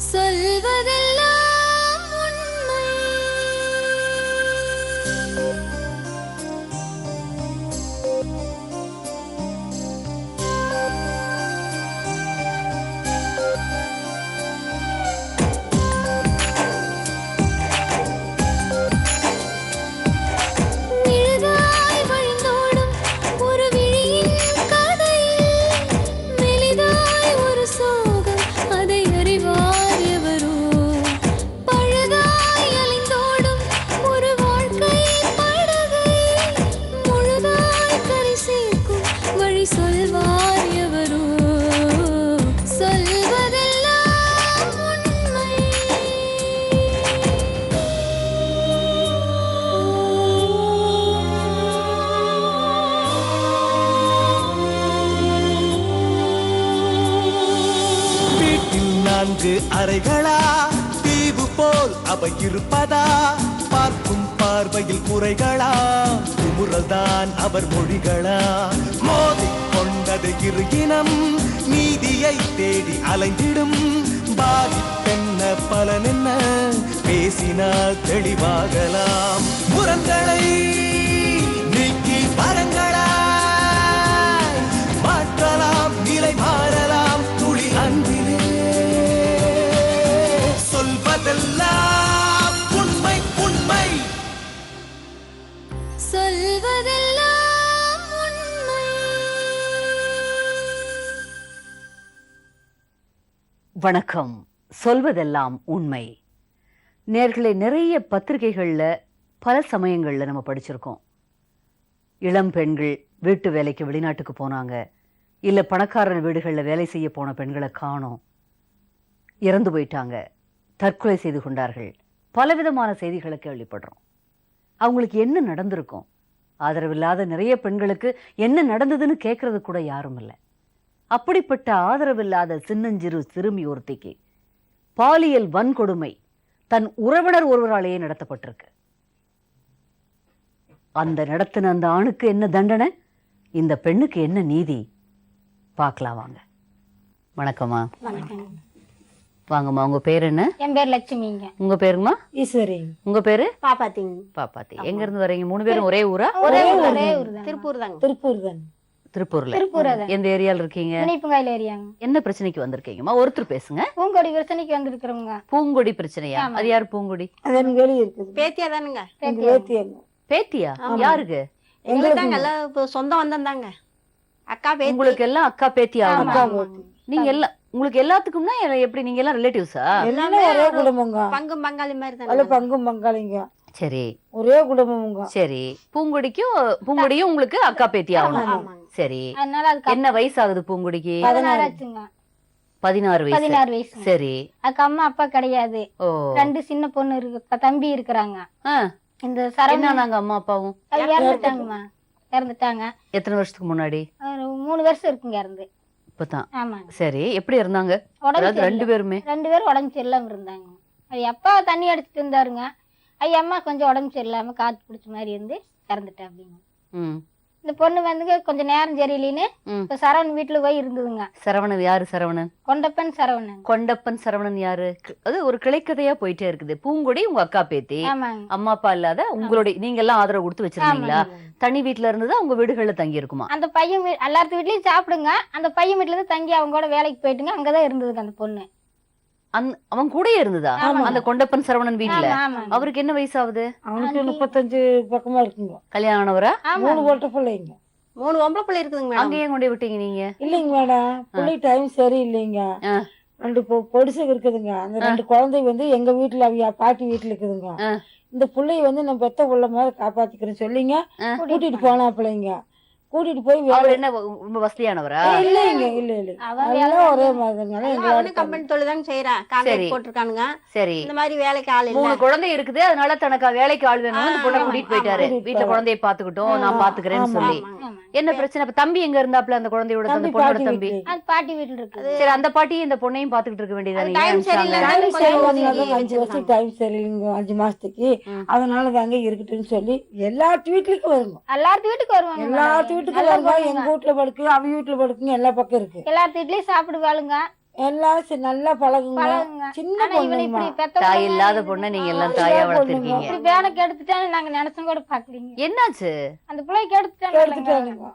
சொல்வதெல்லாம் உண்மை. நிழலாய் வழிந்தோடும் ஒரு விழியின் கதையில் மெலிதாய் ஒரு சோகம், அதை அறிவார் எவரோ. பழுதாய் அலைந்தோடும் ஒரு வாழ்க்கை படகை முழுதாய் கரை சேர்க்கும் வழி சொல்வார் எவரோ. சொல்வதெல்லாம் உண்மை. வீட்டில் 4 அறைகளா, தீவு போல் அவை இருப்பதா? பார்க்கும் பார்வையில் குறைகளா, குமுறல்தான் அவர் மொழிகளா? மோதிக் கொண்டது இரு இனம், நீதியை தேடி அலைந்திடும். பாதிப்பென்ன பலனென்ன, பேசினால் தெளிவாகலாம். முரண்களை நீக்கி வரங்களா, மாற்றலாம், நிலை மாறலாம் துளி அன்பிலே. சொல்வதெல்லாம் உண்மை உண்மை. சொல்வதெல்லாம் உண்மை. வணக்கம். சொல்வதெல்லாம் உண்மை. நேர்களே, நிறைய பத்திரிகைகள்ல பல சமயங்கள்ல நம்ம படிச்சிருக்கோம். இளம் பெண்கள் வீட்டு வேலைக்கு வெளிநாட்டுக்கு போனாங்க, இல்ல பணக்காரர் வீடுகள்ல வேலை செய்ய போன பெண்களை காணோம், இறந்து போயிட்டாங்க, தற்கொலை செய்து கொண்டார்கள், பலவிதமான செய்திகளை கேள்விப்படுறோம். அவங்களுக்கு என்ன நடந்திருக்கும்? ஆதரவில்லாத நிறைய பெண்களுக்கு என்ன நடந்ததுன்னு கேட்கறது கூட யாரும் இல்லை. அப்படிப்பட்ட ஆதரவில்லாத சின்னஞ்சிறு சிறுமி ஒருத்திக்கு பாலியல் வன்கொடுமை தன் உறவினர் ஒருவராலேயே நடத்தப்பட்டிருக்கு. அந்த நடத்தின அந்த ஆணுக்கு என்ன தண்டனை, இந்த பெண்ணுக்கு என்ன நீதி, பார்க்கலாம் வாங்க. வணக்கம்மா. வாங்கம்மா. உங்க பேர் என்ன? என் பேர் லட்சுமிங்க. உங்க பேருமா? ஈஸ்வரி. உங்க பேரு? பாப்பாத்திங்க. பாப்பாத்தி. எங்க இருந்து வரீங்க? 3 பேரும் ஒரே ஊரா? ஒரே ஊர் தான். திருப்பூர் தாங்க. திருப்பூர் தான். திருப்பூர்ல. திருப்பூர் தான். எந்த ஏரியால இருக்கீங்க? இனிப்புங்காயில ஏரியாங்க. என்ன பிரச்சனைக்கு வந்திருக்கீங்கம்மா? ஒருத்தர் பேசுங்க. பூங்கொடி பிரச்சனைக்கு வந்திருக்கிறோங்க. பூங்கொடி பிரச்சனையா? அது யாரு பூங்கொடி? அது எனக்கு வெளியே இருக்குது. பேத்தியா தானுங்க. பேத்தியாங்க. பேத்தியா? யாருக்கு? எங்களுக்கு தாங்க எல்லாம் இப்ப சொந்தம் வந்திருந்தாங்க. அக்கா பேத்தி. உங்களுக்கு எல்லாம் அக்கா பேத்தி ஆகும். அக்கா பேத்தி. நீங்க எல்லாம் உங்களுக்கு எல்லாத்துக்கும்னா எப்படி நீங்க எல்லாம் ரிலேட்டிவ்ஸா? எல்லாமே ஒரே குடும்பங்க. பங்கும் பங்காளி மாதிரி அல்ல தானே. பங்கும் பங்காளிங்க. சரி ஒரே குடும்பமுங்க. சரி. பூங்கொடியும் உங்களுக்கு அக்கா பேத்தி ஆகணும். ஆமாங்க. சரி. அதனால அதுக்கு என்ன வயசு ஆகுது பூங்கொடிக்கு? 16 ஆச்சுங்க. 16 வயசு. 16 வயசு. சரி. அதுக்கு அம்மா அப்பா கிடையாது. ஓ. 2 சின்ன பொண்ணு இருக்கு, தம்பி இருக்கிறாங்க. ஆ. இந்த சரவணா என்னன்னாங்க அம்மா அப்பாவும்? இறந்துட்டாங்கம்மா. இறந்துட்டாங்க. எத்தனை வருஷத்துக்கு முன்னாடி? ஒரு 3 வருஷம் இருக்குங்க இறந்து. இப்பதான். ஆமாங்க. சரி. எப்படி இருந்தாங்க? உடம்பு அதாவது 2 சரியில்லை. பேருமே? 2 பேரும் உடம்பு சரியில்லாம இருந்தாங்க. அது அப்பா தண்ணி அடிச்சிட்டு இருந்தாருங்க. ஐயா அம்மா கொஞ்சம் உடம்பு சரியில்லாம காத்து பிடிச்ச மாதிரி இருந்து இறந்துட்டேன் அப்படிங்க. ம். இந்த பொண்ணு வந்துங்க கொஞ்சம் நேரம் சரியில்லைன்னு இப்ப சரவணன் வீட்டுல போய் இருந்ததுங்க. சரவணன் யாரு? சரவணன் கொண்டப்பன் சரவணன். கொண்டப்பன் சரவணன் யாரு? அது ஒரு கிளைக்கதையா போயிட்டே இருக்குது. பூங்கொடி உங்க அக்கா பேத்தி, ஆமாங்க. அம்மா அப்பா இல்லாத உங்களுடைய நீங்க எல்லாம் ஆதரவு கொடுத்து வச்சிருந்தீங்களா? ஆமாங்க. தனி வீட்டுல இருந்ததா உங்க வீடுகள்ல தங்கி இருக்குமா? அந்த பையன் எல்லாத்து வீட்லயும் சாப்பிடுங்க. அந்த பையன் வீட்டுல இருந்து தங்கி அவங்க கூட வேலைக்கு போயிட்டுங்க. அங்கதான் இருந்ததுங்க அந்த பொண்ணு. அவன் கூடயே இருந்ததா? ஆமாங்க. அந்த கொண்டப்பன் சரவணன் வீட்டுல? ஆமா, ஆமாங்க. அவருக்கு என்ன வயசு ஆகுது? அவனுக்கு 35 பக்கமா இருக்குங்க. கல்யாணம் ஆனவரா? 3 பொட்ட பிள்ளைங்க. 3 பொம்பளை பிள்ளை இருக்குதுங்க. அங்க ஏன் கொண்டு விட்டீங்க நீங்க? இல்லைங்க மேடம், பிள்ளை டைம் சரி இல்லைங்க. ஆ. 2 பொடிசுங்க இருக்குதுங்க. அந்த 2 குழந்தை வந்து எங்க வீட்டுல அவங்க பாட்டி வீட்டுல இருக்குதுங்க. இந்த பிள்ளைய வந்து நான் பெத்த புள்ள மாதிரி காப்பாத்திக்கிறேன்னு சொல்லிங்க கூட்டிட்டு போனா பிள்ளைங்க. கூட்டிட்டு போய் அவர் என்ன ரொம்ப வசதியானவரா? இல்லைங்க. இல்ல இல்ல எல்லாம் ஒரே மாதிரி கம்பெனி தொழில் செய்யறா. கான்ட்ராக்ட் போட்டிருக்கானுங்க. சரி. இந்த மாதிரி வேலைக்கு ஆள் இல்ல. 3 குழந்தை இருக்குது, அதனால தனக்கு வேலைக்கு ஆள் வேணும்னு அந்த பொண்ணை கூட்டிட்டு போயிட்டாரு. வீட்டுல குழந்தைய பாத்துக்கிட்டோம், நான் பாத்துக்கிறேன்னு சொல்லி. என்ன பிரச்சனை? அப்ப தம்பி எங்க இருந்தாப்ல? அந்த குழந்தையோட அந்த பொண்ணோட தம்பி அது பாட்டி வீட்டுல இருக்குது. சரி. அந்த பாட்டி இந்த பொண்ணையும் பாத்துக்கிட்டு இருக்க வேண்டியதானே? டைம் சரியில்லை. 5 வருஷம் டைம் சரியில்லைங்க. 5 மாசத்துக்கு. அதனால தாங்க இருக்கட்டும்னு சொல்லி எல்லாத்து வீட்டுக்கும் வருங்க. எல்லாத்து வீட்டுக்கு வருவாங்க. எல்லாத்து வீட்டுக்கும் வருங்க. எங்க வீட்டுல படுக்கு, அவங்க வீட்டுல படுக்குங்க. எல்லா பக்கம் இருக்கு. எல்லாத்து வீட்லயும் சாப்பிடுவாளுங்க. எல்லாரும் நல்லா பழகுங்க. பழகுங்க. சின்ன ஆனா இவனை பொண்ணுமா. இப்படி பெத்த தாய் பிள்ளை இல்லாத மாதிரி பொண்ணை நீங்க இருக்குது. எல்லாம் ஆ, தாயா பொண்ணுங்க. வளர்த்திருக்கீங்க. இப்படி வேலைக்கு எடுத்துட்டான்னு நாங்க நினைச்சும் கூட பாக்கலீங்க. என்னாச்சு? அந்த பிள்ளைக்கு எடுத்துட்டாங்க. எடுத்துட்டானுங்க.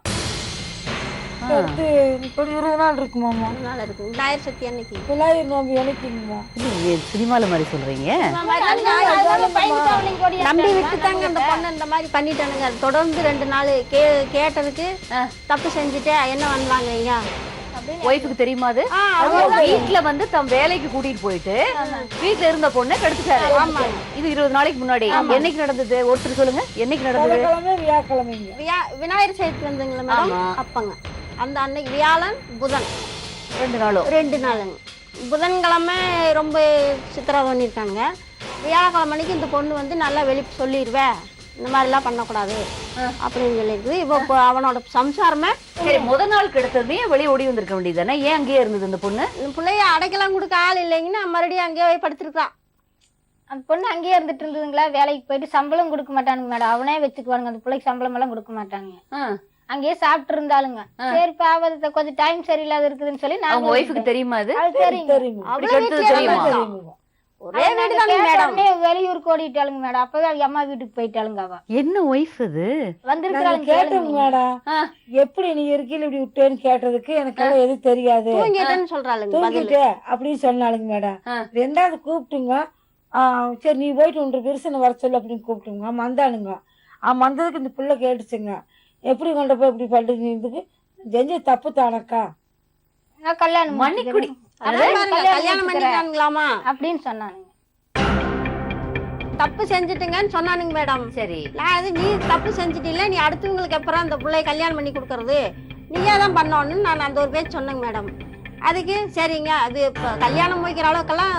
எடுத்து இப்போ 20 நாள் இருக்குமாம்மா. நாள் இருக்கு விநாயகர் சக்தி அன்னைக்கு விநாயகர் நோம்பி எனக்குங்கம்மா. இது சினிமால மாதிரி சொல்றீங்க. நம்பி விட்டுட்டாங்க அந்த பொண்ணு இந்த மாதிரி பண்ணிட்டானுங்க. அது தொடர்ந்து 2 நாள் கேட்டதுக்கு தப்பு செஞ்சுட்டேன் என்ன பண்ணலாங்க ஒய்ஃபுக்கு தெரியுமா அது? வீட்டுல வந்து தம் வேலைக்கு கூட்டிட்டு போயிட்டு வீட்டுல இருந்த பொண்ணை கெடுத்துட்டாரு. இது 20 நாளைக்கு முன்னாடி. என்னைக்கு நடந்தது? ஒருத்தர் சொல்லுங்க, என்னைக்கு நடந்தது? புதன்கிழமை வியாழக்கிழமைங்க. விநாயகர் சதுர்த்தி வந்துங்களா மேடம்? அப்பங்க அந்த அன்னைக்கு வியாழன் புதன் 2 நாளும் 2 நாளுங்க. புதன்கிழமை ரொம்ப சித்திரவதை பண்ணியிருக்காங்க. வியாழக்கிழமை அன்னைக்கு இந்த பொண்ணு வந்து நல்லா வெளி சொல்லிடுவேன், இந்த மாதிரிலாம் பண்ணக்கூடாது அப்படின்னு சொல்லியிருக்குது. இப்போ அவனோட சம்சாரமே சரி, முதல் நாள் கெடுத்ததுமே வெளியே ஓடி வந்திருக்க வேண்டியதானே? ஏன் அங்கேயே இருந்தது அந்த பொண்ணு? இந்த பிள்ளைய அடைக்கலாம் கொடுக்க ஆள் இல்லைங்கன்னா மறுபடியும் அங்கேயே படுத்திருக்கான். அந்த பொண்ணு அங்கேயே இருந்துட்டு இருந்ததுங்களா? வேலைக்கு போயிட்டு சம்பளம் கொடுக்க மாட்டானுங்க மேடம். அவனே வச்சுக்குவானுங்க. அந்த பிள்ளைக்கு சம்பளம் எல்லாம் கொடுக்க மாட்டாங்க. அங்கேயே சாப்பிட்டு இருந்தாலுங்க. சரி பாவத்தை கொஞ்சம் டைம் சரியில்லாத இருக்குதுன்னு சொல்லி அவங்க ஒய்ஃபுக்கு தெரியுமா அது? தெரியும். தெரியுங்க. அப்படி கெடுத்தது தெரியுமா? தெரியுங்க. ஒரே வீடு தானே மேடம். வெளியூருக்கு ஓடிட்டாளுங்க மேடம். அப்பவே அவங்க அம்மா வீட்டுக்கு போயிட்டாளுங்க. அவ என்ன ஒய்ஃப் அது? நாங்க வந்திருக்காங்க. கேட்டோங்க மேடம். எப்படி நீ இருக்கையில இப்படி விட்டேன்னு கேட்டதுக்கு எனக்கு எல்லாம் எதுவும் தெரியாது, தூங்கிட்டேன்னு சொல்றாளுங்க பதில். தூங்கிட்டே அப்படின்னு சொன்னாலுங்க மேடம். 2வது கூப்பிட்டுங்க. சரி நீ போயிட்டு ஒன்று பெருசுன்னு வர சொல்லு அப்படின்னு கூப்பிட்டுங்க. அவன் வந்தானுங்க. அவன் வந்ததுக்கு இந்த பிள்ளை கேட்டுச்சுங்க, எப்படி கொண்ட போய் இப்படி பண்ணுறதுக்கு செஞ்ச தப்பு தானக்கா கல்யாணம் மணிக்குடி அதான் பாருங்க, கல்யாணம் பண்ணிக்கிறானுங்களாமா அப்படின்னு சொன்னானுங்க. தப்பு செஞ்சுட்டுங்கன்னு சொன்னானுங்க மேடம். சரி, நான் அது நீ தப்பு செஞ்சுட்டில்ல, நீ அடுத்தவங்களுக்கு அப்புறம் அந்த பிள்ளைய கல்யாணம் பண்ணி கொடுக்கறது நீயே தான் பண்ணணும்னு நான் அந்த ஒரு பேச்சு சொன்னேங்க மேடம். அதுக்கு சரிங்க அது இப்ப கல்யாணம் முடிக்கிற அளவுக்கெல்லாம்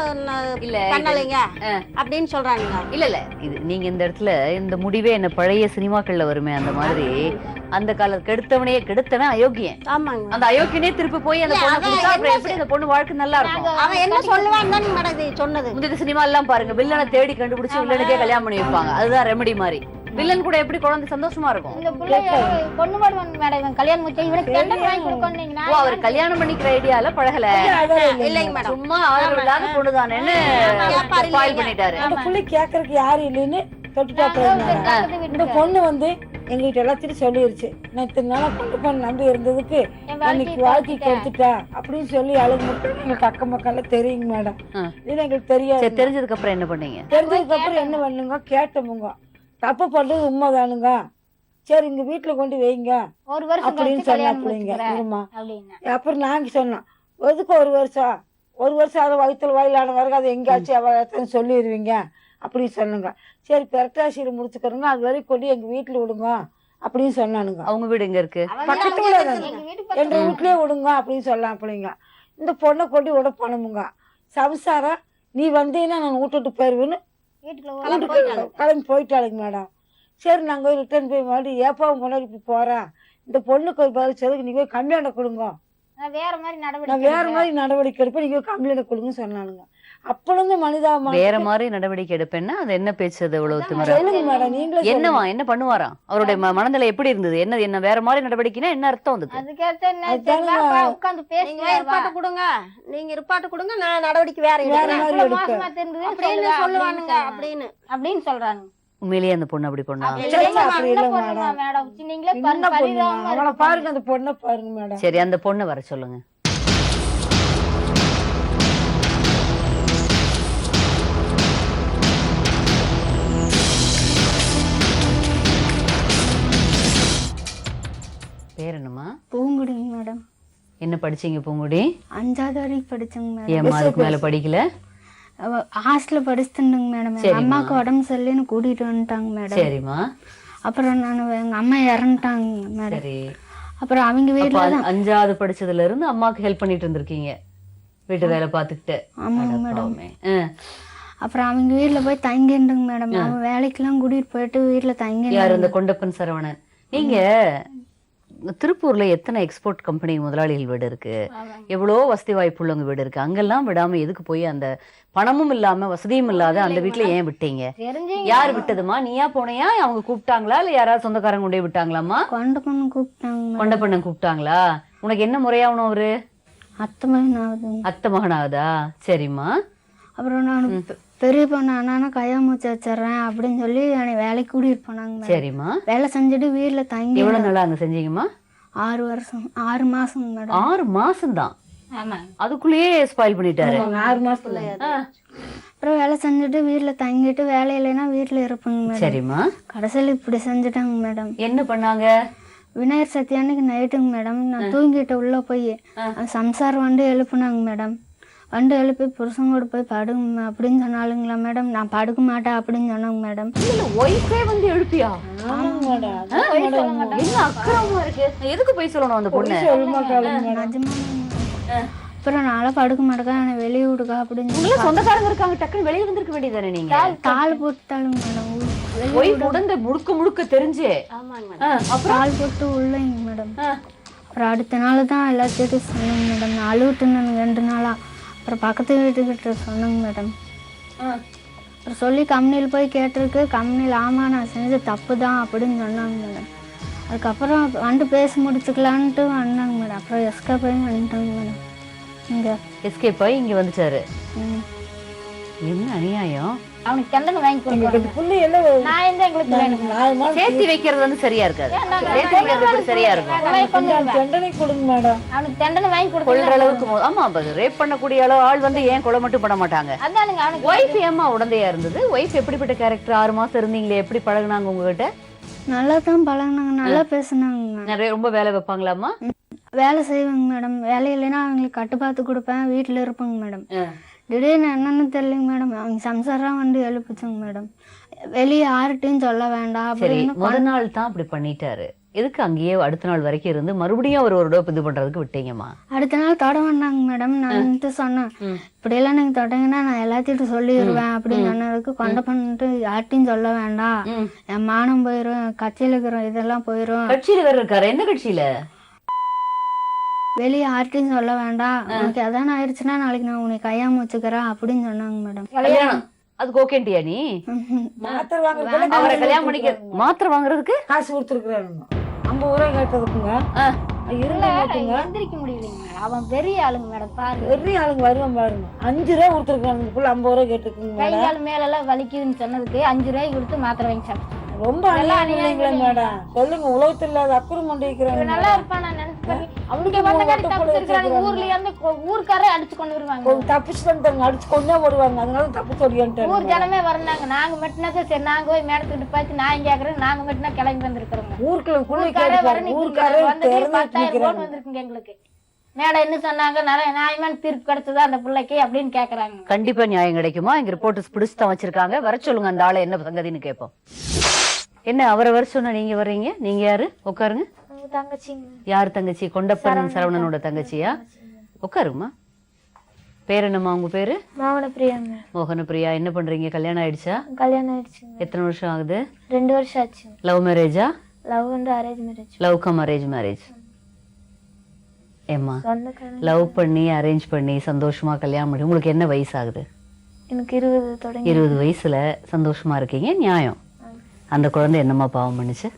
இல்ல, பண்ணலைங்க அப்படின்னு சொல்றானுங்க. இல்ல இல்ல, இது நீங்க இந்த இடத்துல இந்த முடிவே என்ன பழைய சினிமாக்கள்ல வருமே அந்த மாதிரி, அந்த காலத்து கெடுத்தவன் அயோக்கியன். ஆமாங்க. அந்த அயோக்கியனே திருப்பி போய் அந்த பொண்ணை கொடுத்தா அப்புறம் எப்படி அந்த பொண்ணு வாழ்க்கை நல்லா இருக்கும்? அவன் என்ன சொல்லுவான் தானே மேடம் இது சொன்னது. முந்தைய சினிமா எல்லாம் பாருங்க, வில்லனை தேடி கண்டுபிடிச்சு வில்லனுக்கே கல்யாணம் பண்ணி வைப்பாங்க. அதுதான் ரெமெடி மாதிரி. வில்லன் கூட எப்படி குழந்தை சந்தோஷமா இருக்கும்? இந்த பிள்ளைய பொண்ணு பாடுவாங்க மேடம். இவன் கல்யாணம் முடிச்சா இவனுக்கு டெண்டர் வாங்கி கொடுக்கணும். ஓ, அவர் கல்யாணம் பண்ணிக்கிற ஐடியால பழகல, இல்லைங்க மேடம். சும்மா ஆதரவு இல்லாத பொண்ணுதானேன்னு ஸ்பாயில் பண்ணிட்டாரு. அந்த பிள்ளை கேட்கறதுக்கு யாரும் இல்லைன்னு தொட்டுட்டா போயிருந்தாங்க. இந்த பொண்ணு வந்து எங்ககிட்ட எல்லாத்தையும் சொல்லிருச்சு, நான் இத்தனை நாளா பொண்ணு நம்பி இருந்ததுக்கு இன்னைக்கு வாழ்க்கை கெடுத்துட்டா அப்படின்னு சொல்லி அழுகு மட்டும் எங்களுக்கு அக்கம் பக்கம் தெரியுங்க மேடம். இது எங்களுக்கு தெரியாது. சரி, தெரிஞ்சதுக்கு அப்புறம் என்ன பண்ணீங்க? தெரிஞ்சதுக்கு அப்புறம் என்ன பண்ணுங்க, கேட்டோமுங்க. தப்பு பண்றது உண்மைதானுங்க, சரி இங்க வீட்டுல கொண்டு வைங்க ஒரு வருஷம் அப்படின்னு சொன்னா பிள்ளைங்க. இருமா அப்படின்னு அப்புறம் நாங்க சொன்னோம், எதுக்கு ஒரு வருஷம் அதை வயிற்றுல வாயிலான வரைக்கும் அதை எங்கேயாச்சும் அவ சொல்லிடுவீங்க அப்படின்னு சொன்னாங்க. சரி பெரட்டாசியில் முடிச்சுக்கிறோங்க, அது வரைக்கும் கொண்டு எங்க வீட்டுல விடுங்க அப்படின்னு சொன்னானுங்க. அவங்க வீடு எங்க இருக்கு? பக்கத்துல எங்க வீட்லயே விடுங்க அப்படின்னு சொல்லலாம் பிள்ளைங்க. இந்த பொண்ணை கொண்டு விட போனோமுங்க. சம்சாரம் நீ வந்தீங்கன்னா நான் விட்டுட்டு போயிருவேன்னு கிளம்பி போயிட்டாளுங்க மேடம். சரி நாங்கள் ரிட்டர்ன் போய் மறுபடியும் ஏப்பா முன்னாடி இப்படி போகிறேன், இந்த பொண்ணுக்கு ஒரு பதில் சொல்லுங்க, நீங்கள் போய் கம்ப்ளைண்ட் கொடுங்க, நான் வேற மாதிரி நான் வேற மாதிரி நடவடிக்கை எடுப்பேன், நீங்கள் கம்ப்ளைண்ட் கொடுங்க சொன்னானுங்க. அப்பொழுது மனிதாபிமானம் வேற மாதிரி நடவடிக்கை எடுப்பேன்னா அது என்ன பேச்சு? அது எவ்வளவு திமிரா? சொல்லுங்க மேடம், நீங்களே என்னவா, என்ன பண்ணுவாராம்? அவருடைய மனநிலை எப்படி இருந்தது? என்ன வேற மாதிரி நடவடிக்கைனா என்ன அர்த்தம் அதுக்கு? அதுக்கேற்ற உட்காந்து நீங்க இருப்பாட்டு கொடுங்க, நீங்க இருப்பாட்டு கொடுங்க, நான் நடவடிக்கை வேற மாதிரி எடுப்பேன் மோசமா தெரிஞ்சது அப்படின்னு சொல்லுவானுங்க அப்படின்னு சொல்றாங்க. உண்மையிலேயே அந்த பொண்ணு அப்படி பண்ணா? அப்படி இல்லை மேடம். மேடம் நீங்களே என்ன பொண்ணு அவனை பாருங்க, அந்த பொண்ணை பாருங்க மேடம். சரி, அந்த பொண்ணை வர சொல்லுங்க. பேர் என்னம்மா? பூங்குடிங்க மேடம். என்ன படிச்சீங்க பூங்குடி? 5வது வரைக்கும் படிச்சேங்க மேடம். ஏம்மா அதுக்கு மேல படிக்கல? ஹாஸ்டல்ல படிச்சுட்டுங்க மேடம். அம்மாவுக்கு உடம்பு சரியில்லைன்னு கூட்டிட்டு வந்துட்டாங்க மேடம். சரிம்மா. அப்புறம் நான் எங்க அம்மா இறந்துட்டாங்க மேடம். சரி. அப்புறம் அவங்க வீட்டுல 5வது படிச்சதுல இருந்து அம்மாவுக்கு ஹெல்ப் பண்ணிட்டு இருந்திருக்கீங்க, வீட்டு வேலை பாத்துக்கிட்டு? ஆமாங்க மேடம். அப்புறம் அவங்க வீட்டுல போய் தங்கிட்டுங்க மேடம். அவன் வேலைக்கெல்லாம் கூட்டிட்டு போயிட்டு வீட்டுல தங்கி. யாரு? இந்த கொண்டப்பன் சரவணன். நீங்க திருப்பூர்ல எத்தனை எக்ஸ்போர்ட் கம்பெனி முதலாளிகள் வீடு இருக்கு, எவ்வளோ வசதி வாய்ப்பு உள்ளவங்க வீடு இருக்கு. அங்கெல்லாம் விடாம எதுக்கு போய் அந்த பணமும் இல்லாம வசதியும் இல்லாத அந்த வீட்டுல ஏன் விட்டீங்க? யார் விட்டதுமா? நீயா போனையா, அவங்க கூப்பிட்டாங்களா, இல்ல யாராவது சொந்தக்காரங்க கொண்டே விட்டாங்களாமா? கொண்ட பொண்ணு கூப்பிட்டாங்க. கொண்ட பொண்ணு கூப்பிட்டாங்களா? உனக்கு என்ன முறையாகணும்? அவரு அத்தை மகன் ஆகுதுங்க. அத்தை மகனாவதா? சரிம்மா. அப்புறம் நான் பெரிய பொண்ணு அண்ணா கையா மூச்சு வச்சிடுறேன் அப்படின்னு சொல்லி என்னை வேலைக்கு கூட்டிட்டு போனாங்க மேடம். சரிம்மா. வேலை செஞ்சுட்டு வீட்டுல தங்கி எவ்வளவு நாளா அங்க செஞ்சீங்கம்மா? 6 மாசம் மேடம். 6 மாசம் தான்? ஆமாங்க. அதுக்குள்ளேயே ஸ்பாயில் பண்ணிட்டாரு. 6 மாசத்துல அப்புறம் வேலை செஞ்சுட்டு வீட்டுல தங்கிட்டு வேலை இல்லைன்னா வீட்டுல இருப்பேங்க மேடம். சரிம்மா. கடைசியில் இப்படி செஞ்சுட்டாங்க மேடம். என்ன பண்ணாங்க? விநாயகர் சதுர்த்தி அன்னைக்கு நைட்டுங்க மேடம் நான் தூங்கிட்டு உள்ள போய் சம்சாரம் வந்து எழுப்புனாங்க மேடம். வந்து எழுப்பி புருஷங்கோட போய் படுங்க அப்படின்னு சொன்னாலுங்களா மேடம். நான் படுக்க மாட்டேன் அப்படின்னு சொன்னாங்க மேடம். இல்ல ஒய்ஃபே வந்து எழுப்பியா? என்ன அக்கிரமமா இருக்கு? எதுக்கு போய் சொல்லணும் அந்த பொண்ணு? அப்புறம் நாளா படுக்க மாட்டேக்கா என்னை வெளியே விடுக்கா அப்படின்னு உங்களுக்கு சொந்தக்காரங்க இருக்காங்க, டக்குன்னு வெளியே வந்திருக்க வேண்டியதானே நீங்க? தாள் போட்டாளுங்க மேடம். ஒய்ஃப் உடந்த முழுக்க தெரிஞ்சு அப்புறம் தாள் போட்டு உள்ளேங்க மேடம். அப்புறம் அடுத்த நாள் தான் எல்லாத்தையும் சொன்னாங்க மேடம். நான் அழுவிட்டு இருந்தாங்க 2 நாளா. அப்புறம் பக்கத்து வீட்டுக்கிட்ட சொன்னாங்க மேடம். அப்புறம் சொல்லி கம்பெனியில் போய் கேட்டிருக்கு. கம்பெனியில் ஆமாம் நான் செஞ்ச தப்பு தான் அப்படின்னு சொன்னாங்க மேடம். அதுக்கப்புறம் வந்து பேசி முடிச்சுக்கலான்ட்டு வந்தாங்க மேடம். அப்புறம் எஸ்கேப் ஆகி வந்துட்டாங்க மேடம். இங்கே எஸ்கேப் ஆகி இங்க வந்துட்டாரு. என்ன அநியாயம்! அவனுக்கு தண்டனை வாங்கி கொடுக்கணும். புள்ளி எல்லாம் நான் எந்த எங்களுக்கு வேணும். 4 மாசம் சேர்த்து வைக்கிறது வந்து சரியா இருக்காது. சேர்த்து வைக்கிறது எப்படி சரியா இருக்கும்? தண்டனை கொடுங்க மேடம். அவனுக்கு தண்டனை வாங்கி கொள்ற கொடுக்கணும். அளவுக்கு ஆமா, ரேப் பண்ணக்கூடிய அளவு ஆள் வந்து ஏன் கொலை மட்டும் பண்ண மாட்டாங்க? அதானுங்க அவனுக்கு ஒய்ஃப் ஏமா உடந்தையா இருந்தது? ஒய்ஃப் எப்படிப்பட்ட கேரக்டர்? 6 மாசம் இருந்தீங்களே, எப்படி பழகுனாங்க உங்ககிட்ட? நல்லா தான் பழகினாங்க, நல்லா பேசுனாங்க. நிறைய ரொம்ப வேலை வைப்பாங்களாமா? வேலை செய்வாங்க மேடம். வேலை இல்லைன்னா அவங்களுக்கு கட்டுப்பாத்து கொடுப்பேன். வீட்டில் இருப்பாங்க மேடம். திடீர்னு என்னன்னு தெரியலைங்க மேடம். அவங்க சம்சாரம் வந்து எழுப்பிச்சாங்க மேடம். வெளியே யார்கிட்டையும் சொல்ல வேண்டாம் சரி, அப்படின்னு. முதல் நாள் தான் அப்படி பண்ணிட்டாரு. எதுக்கு அங்கேயே அடுத்த நாள் வரைக்கும் இருந்து மறுபடியும் ஒரு டோப் இது பண்றதுக்கு விட்டீங்கம்மா? அடுத்த நாள் தொட வந்தாங்க மேடம். நான் வந்துட்டு சொன்னேன், இப்படியெல்லாம் நீங்க தொடங்கன்னா நான் எல்லாத்திட்டும் சொல்லிடுவேன் அப்படின்னு சொன்னதுக்கு கொண்ட பண்ணிட்டு யார்ட்டையும் சொல்ல வேண்டாம், என் மானம் போயிடும், கட்சியில இருக்கிற இதெல்லாம் போயிடும், கட்சியில வேற இருக்காரு. என்ன கட்சியில? வெளியே யார்ட்டையும் சொல்ல வேண்டாம், உனக்கு எதான ஆயிடுச்சுன்னா நாளைக்கு நான் உனக்கு கையாம வச்சுக்கிறேன் அப்படின்னு சொன்னாங்க மேடம். கல்யாணம் அதுக்கு ஓகேண்டியா நீ? மாத்திரை வாங்குறதுக்கு அவரை கல்யாணம் பண்ணிக்க மாத்திரை வாங்குறதுக்கு காசு கொடுத்துருக்குறாங்க. 50 ரூபாய் கேட்டதுக்குங்க எந்திரிக்க முடியலைங்க மேடம். அவன் பெரிய ஆளுங்க மேடம். பாரு பெரிய ஆளுங்க வருவான் பாருங்க. 5 ரூபாய் கொடுத்துருக்காங்க. 50 ரூபாய் கேட்டுருக்குங்க. கை கால் மேல எல்லாம் வலிக்குதுன்னு சொன்னதுக்கு 5 ரூபாய் கொடுத்து மாத்திரை வாங்கி சாப்பிட்டேன். ரொம்ப அநியாயங்களா மேடம். சொல்லுங்க, உலகத்துல இல்லாத அப்புறம் பண்ணிக்கிறாங்க. நல்லா இருப்பான் நான் நினைச்சு. அவனுக்கு வந்த காட்டி தப்பிச்சிருக்காங்க. ஊர்ல இருந்து ஊர்க்காரே அடிச்சு கொண்டு வருவாங்க. தப்பிச்சு வந்துட்டாங்க. அடிச்சு கொண்டே போடுவாங்க. அதனால தப்பு சொல்லிட்டு ஊர் ஜனமே வந்தாங்க. நாங்க மட்டும்தான் சரி நாங்க போய் மேடத்துக்கிட்ட பார்த்து நான் கேக்குறேன். நாங்க மட்டும்தான் கிளம்பி வந்திருக்கிறோங்க. ஊருக்குள்ள ஊர்க்காரே வந்து 10,000 போன் வந்திருக்குங்க எங்களுக்கு. மேடம் என்ன சொன்னாங்க, நிறைய நியாயமான தீர்ப்பு கிடைச்சதா அந்த பிள்ளைக்கு அப்படின்னு கேக்குறாங்க. கண்டிப்பா நியாயம் கிடைக்குமா? இங்க ரிப்போர்ட்டர்ஸ் பிடிச்சு தான் வச்சிருக்காங்க. வர சொல்லுங்க அந்த ஆளை, என்ன சங்கதின்னு கேட்போம். என்ன அவரை வர சொன்னா நீங்க வர்றீங்க? நீங்க யாரு? உட்காருங்க. தங்கச்சிங்க. யார் தங்கச்சி? கொண்டப்பன் சரவணனோட தங்கச்சியா? உட்காருங்கம்மா. பேர் என்னம்மா உங்க பேரு? மோகனப்பிரியாங்க. மோகனப்பிரியா. என்ன பண்றீங்க? கல்யாணம் ஆயிடுச்சா? கல்யாணம் ஆயிடுச்சுங்க. எத்தனை வருஷம் ஆகுது? 2 வருஷம் ஆச்சு. லவ் மேரேஜா? லவ் வந்து arrange marriage. Love cum arrange marriage. ஏம்மா, லவ் பண்ணி அரேஞ்ச் பண்ணி சந்தோஷமா கல்யாணம் பண்ணி உங்களுக்கு என்ன வயசு ஆகுது? எனக்கு 20 தொடங்கி. 20 வயசுல சந்தோஷமா இருக்கீங்க, நியாயம். அந்த குழந்தை என்னம்மா பாவம் பண்ணுச்சு?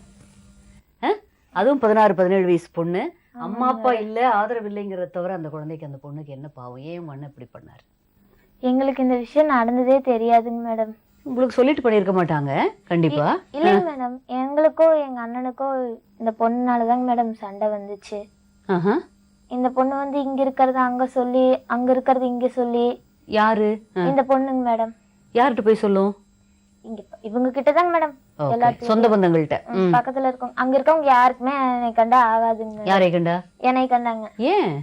அதுவும் 16-17 வயசு பொண்ணு. அம்மா அப்பா இல்ல, ஆதரவு இல்லைங்கிறத தவிர அந்த குழந்தைக்கு, அந்த பொண்ணுக்கு என்ன பாவம்? ஏன் உங்க அண்ணன் இப்படி பண்ணாரு? எங்களுக்கு இந்த விஷயம் நடந்ததே தெரியாதுங்க மேடம். உங்களுக்கு சொல்லிட்டு பண்ணிருக்க மாட்டாங்க கண்டிப்பா. இல்லைங்க மேடம், எங்களுக்கோ எங்க அண்ணனுக்கோ இந்த பொண்ணுனாலதாங்க மேடம் சண்டை வந்துச்சு. இந்த பொண்ணு வந்து இங்க இருக்கிறது அங்க சொல்லி, அங்க இருக்கிறது இங்க சொல்லி. யாரு இந்த பொண்ணுங்க மேடம். யார்கிட்ட போய் சொல்லும்? இங்க இவங்க கிட்டதாங்க மேடம். எல்லாரும் சொந்த பந்தங்கள்ட்ட. பக்கத்துல இருக்கவங்க, அங்க இருக்கவங்க யாருக்குமே என்னை கண்டா ஆகாதுங்க. யாரை கண்டா? என்னை கண்டாங்க. ஏன்?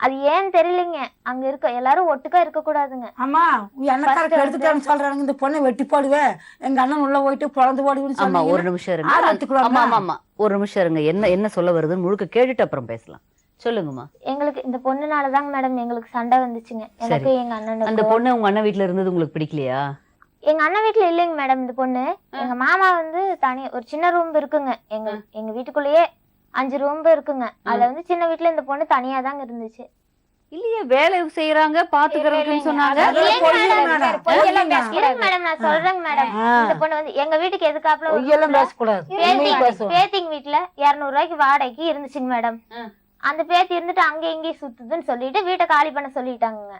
அது ஏன்னு தெரியலங்க. அங்க இருக்க எல்லாரும் ஒட்டுக்கா இருக்க கூடாதுங்க. ஆமா, அண்ணக்காரருக்கு எடுத்துட்டான்னு சொல்றாங்க. இந்த பொண்ணை வெட்டி போடுவேன், எங்க அண்ணன் உள்ள போயிட்டு பொழந்து போடுவேன்னு. ஆமா, ஒரு நிமிஷம் இருங்க. ஆமா ஆமா, ஒரு நிமிஷம் இருங்க. என்ன சொல்ல வருதுன்னு முழுக்க கேட்டுட்டு அப்புறம் பேசலாம். சொல்லுங்கம்மா. எங்களுக்கு இந்த பொண்ணுனாலதாங்க மேடம் எங்களுக்கு சண்டை வந்துச்சுங்க. எனக்கு எங்க அண்ணன். அந்த பொண்ணு உங்க அண்ணன் வீட்டுல இருந்தது உங்களுக்கு பிடிக்கலையா? எங்க அண்ணன் வீட்டுல இல்லைங்க மேடம் இந்த பொண்ணு. எங்க மாமா வந்து தனி ஒரு சின்ன ரூம் இருக்குங்க. எங்க வீட்டுக்குள்ளேயே 5 ரூம் இருக்குங்க. அதுல வந்து சின்ன வீட்டுல இந்த பொண்ணு தனியா தாங்க இருந்துச்சு. இல்லையே, வேலை செய்யறாங்க பாத்துக்கிறதுன்னு சொன்னாங்க. மேடம் நான் சொல்றேங்க மேடம், இந்த பொண்ணு வந்து எங்க வீட்டுக்கு எதுக்காப்புல பேசக்கூடாது. பேத்திங் வீட்டுல 200 ரூபாய்க்கு வாடகைக்கு இருந்துச்சுங்க மேடம். அந்த பேத்தி இருந்துட்டு அங்க இங்கேயும் சுத்துதுன்னு சொல்லிட்டு வீட்டை காலி பண்ண சொல்லிட்டாங்க.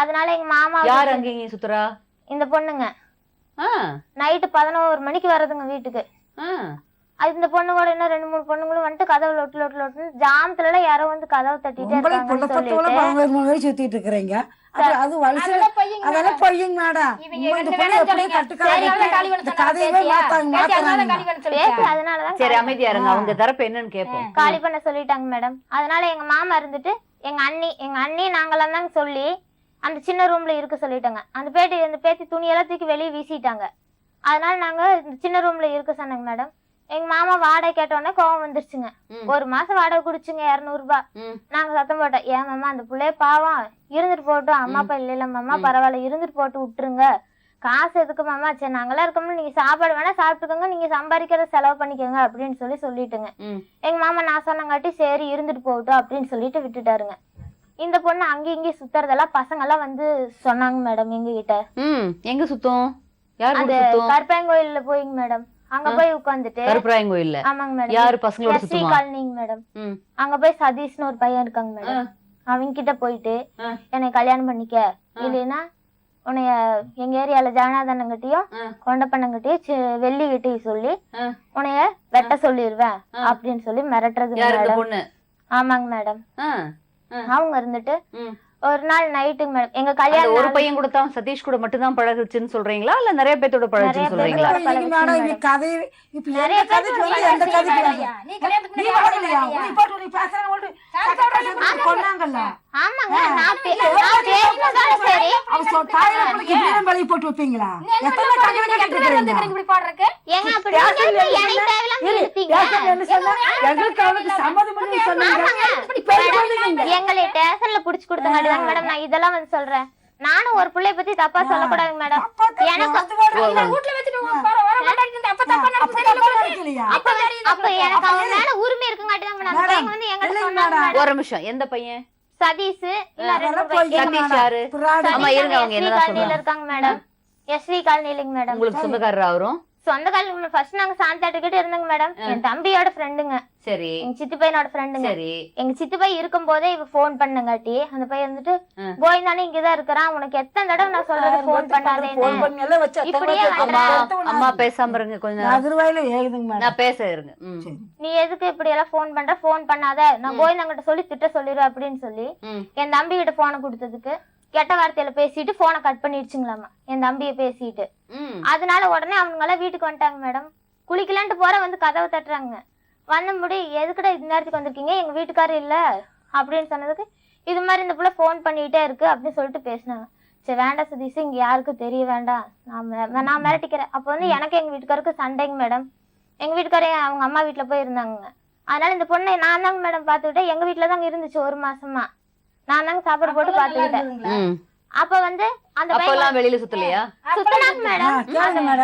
அதனால எங்க மாமா யார் அங்க இங்க சுத்துறா? இந்த பொண்ணுங்க நைட்டு 11 மணிக்கு வருதுங்க வீட்டுக்கு. இந்த பொண்ணு கூட இன்னும் 2-3 பொண்ணுங்களும் வந்துட்டு கதவு லொட்டு ஜாமத்துல எல்லாம் யாரோ வந்து கதவு தட்டிட்டே இருக்காங்க. சுத்திட்டு இருக்கிறீங்க. அது அதெல்லாம் பொய்யுங்க மேடம். அதனாலதான் சரி அமைதியா இருங்க, அவங்க தரப்பு என்னன்னு கேட்போம். காலி பண்ண சொல்லிட்டாங்க மேடம். அதனால எங்க மாமா இருந்துட்டு எங்க அண்ணி நாங்களாம் தாங்க சொல்லி அந்த சின்ன ரூம்ல இருக்க சொல்லிட்டாங்க. அந்த பேத்தி துணியெல்லாம் தூக்கி வெளியே வீசிட்டாங்க. அதனால நாங்க இந்த சின்ன ரூம்ல இருக்க சொன்னாங்க மேடம். எங்க மாமா வாடகை கேட்டோன்னே கோவம் வந்துருச்சுங்க. 1 மாசம் வாடகை குடிச்சுங்க 200 ரூபாய். நாங்க சத்தம் போட்டோம், ஏன் மாமா அந்த பிள்ளைய பாவம் இருந்துட்டு போட்டோம், அம்மா அப்பா இல்ல மாமா பரவாயில்ல இருந்துட்டு போட்டு விட்டுருங்க, காசு எதுக்கு மாமா, சரி நாங்களாம் இருக்கோம்னு நீங்க சாப்பாடு வேணா சாப்பிட்டுக்கோங்க, நீங்க சம்பாதிக்கிறத செலவு பண்ணிக்கோங்க அப்படின்னு சொல்லிட்டுங்க. எங்க மாமா நான் சொன்னங்காட்டி சரி இருந்துட்டு போகட்டும் அப்படின்னு சொல்லிட்டு விட்டுட்டாருங்க. இந்த பொண்ணு அங்க இங்கே சுத்துறதெல்லாம் பசங்க எல்லாம் வந்து சொன்னாங்க மேடம் எங்க கிட்ட. எங்க சுத்தம்? அந்த கருப்பாயங்கோயில்ல போயிங்க மேடம். அங்க போய் உட்காந்துட்டு கருப்பராயங்கோயில்ல. ஆமாங்க மேடம். யாரு பசங்களோட சுத்துமா? காலனிங்க மேடம். அங்க போய் சதீஷ்னு ஒரு பையன் இருக்காங்க மேடம். அவங்க கிட்ட போயிட்டு என்னை கல்யாணம் பண்ணிக்க, இல்லைன்னா உன்னைய எங்க ஏரியால ஜானாதனங்கிட்டையும் கொண்டப்பண்ணங்கிட்டையும் வெள்ளி கிட்டையும் சொல்லி உன்னைய வெட்ட சொல்லிடுவேன் அப்படின்னு சொல்லி மிரட்டுறது மேடம். ஆமாங்க மேடம். அவங்க இருந்துட்டு ஒரு நாள் நைட்டுங்க மேடம் எங்க கல்யாணம் ஒரு பையன் கூட தான் சதீஷ் கூட மட்டும் தான் பழகுச்சுன்னு சொல்றீங்களா இல்ல நிறைய பேத்தோட பழகுச்சுன்னு சொல்றீங்களா? ஆமாங்க போட்டு வைப்பீங்களா? எங்களை ஸ்டேஷன்ல புடிச்சு கொடுத்தங்காட்டிதான் மேடம் நான் இதெல்லாம் வந்து சொல்றேன். நானும் ஒரு பிள்ளைய பத்தி தப்பா சொல்லக்கூடாதுங்க மேடம். எனக்கு அப்ப எனக்கு அவன் மேல உரிமை இருக்குங்காட்டிதான் மேடம் வந்து எங்கிட்ட சொன்னாங்க. ஒரு நிமிஷம், எந்த பையன்? சதீஷ் இல்ல சதீஷ் யாரு? ஆமா இருங்க, அவங்க என்ன சொல்றாங்க? இருக்காங்க மேடம். SV காலனிலங்க madam. உங்களுக்கு சொந்தக்காரர் அவரும்? சொந்த கால ஃபர்ஸ்ட் நாங்க சாந்தாட்டுக்கிட்ட இருந்தோங்க மேடம். என் தம்பியோட ஃப்ரெண்டுங்க. சரி. எங்க சித்தி பையனோட ஃப்ரெண்டுங்க. சரி. எங்க சித்தி பையன் இருக்கும் போதே இவ போன் பண்ணங்காட்டி அந்த பையன் வந்துட்டு கோவிந்தானே இங்கதான் இருக்கிறான், உனக்கு எத்தனை தடவை நான் சொல்றது போன் பண்ணாதேன்னு இப்படியே அம்மா பேசாம இருங்க கொஞ்சம், நான் பேச இருங்க. நீ எதுக்கு இப்படி எல்லாம் போன் பண்ற, போன் பண்ணாத, நான் கோவிந்தாங்கிட்ட சொல்லி திட்ட சொல்லிடுவேன் அப்படின்னு சொல்லி என் தம்பி கிட்ட போனை கொடுத்ததுக்கு கெட்ட வார்த்தையில பேசிட்டு போனை கட் பண்ணிடுச்சுங்களாமா என் தம்பிய பேசிட்டு. அதனால உடனே அவங்க எல்லாம் வீட்டுக்கு வந்துட்டாங்க மேடம். குளிக்கலான்ட்டு போற வந்து கதவை தட்டுறாங்க. வந்த முடி எதுக்கிட்ட இந்த நேரத்துக்கு வந்திருக்கீங்க, எங்க வீட்டுக்காரர் இல்ல அப்படின்னு சொன்னதுக்கு இது மாதிரி இந்த புள்ள போன் பண்ணிட்டே இருக்கு அப்படின்னு சொல்லிட்டு பேசினாங்க. சரி வேண்டாம் சதீஷ், இங்க யாருக்கும் தெரிய வேண்டாம், நான் மிரட்டிக்கிறேன். அப்ப வந்து எனக்கு எங்க வீட்டுக்காருக்கு சண்டைங்க மேடம். எங்க வீட்டுக்காரே அவங்க அம்மா வீட்டுல போய் இருந்தாங்க. அதனால இந்த பொண்ணை நான் தாங்க மேடம் பாத்துக்கிட்டேன். எங்க வீட்டுலதாங்க இருந்துச்சு 1 மாசமா. நான் தாங்க சாப்பாடு போட்டு பாத்துக்கிட்டேன். அப்ப வந்து அந்த பையன் வெளியில சுத்தலையா? சுத்தனாங்க மேடம்.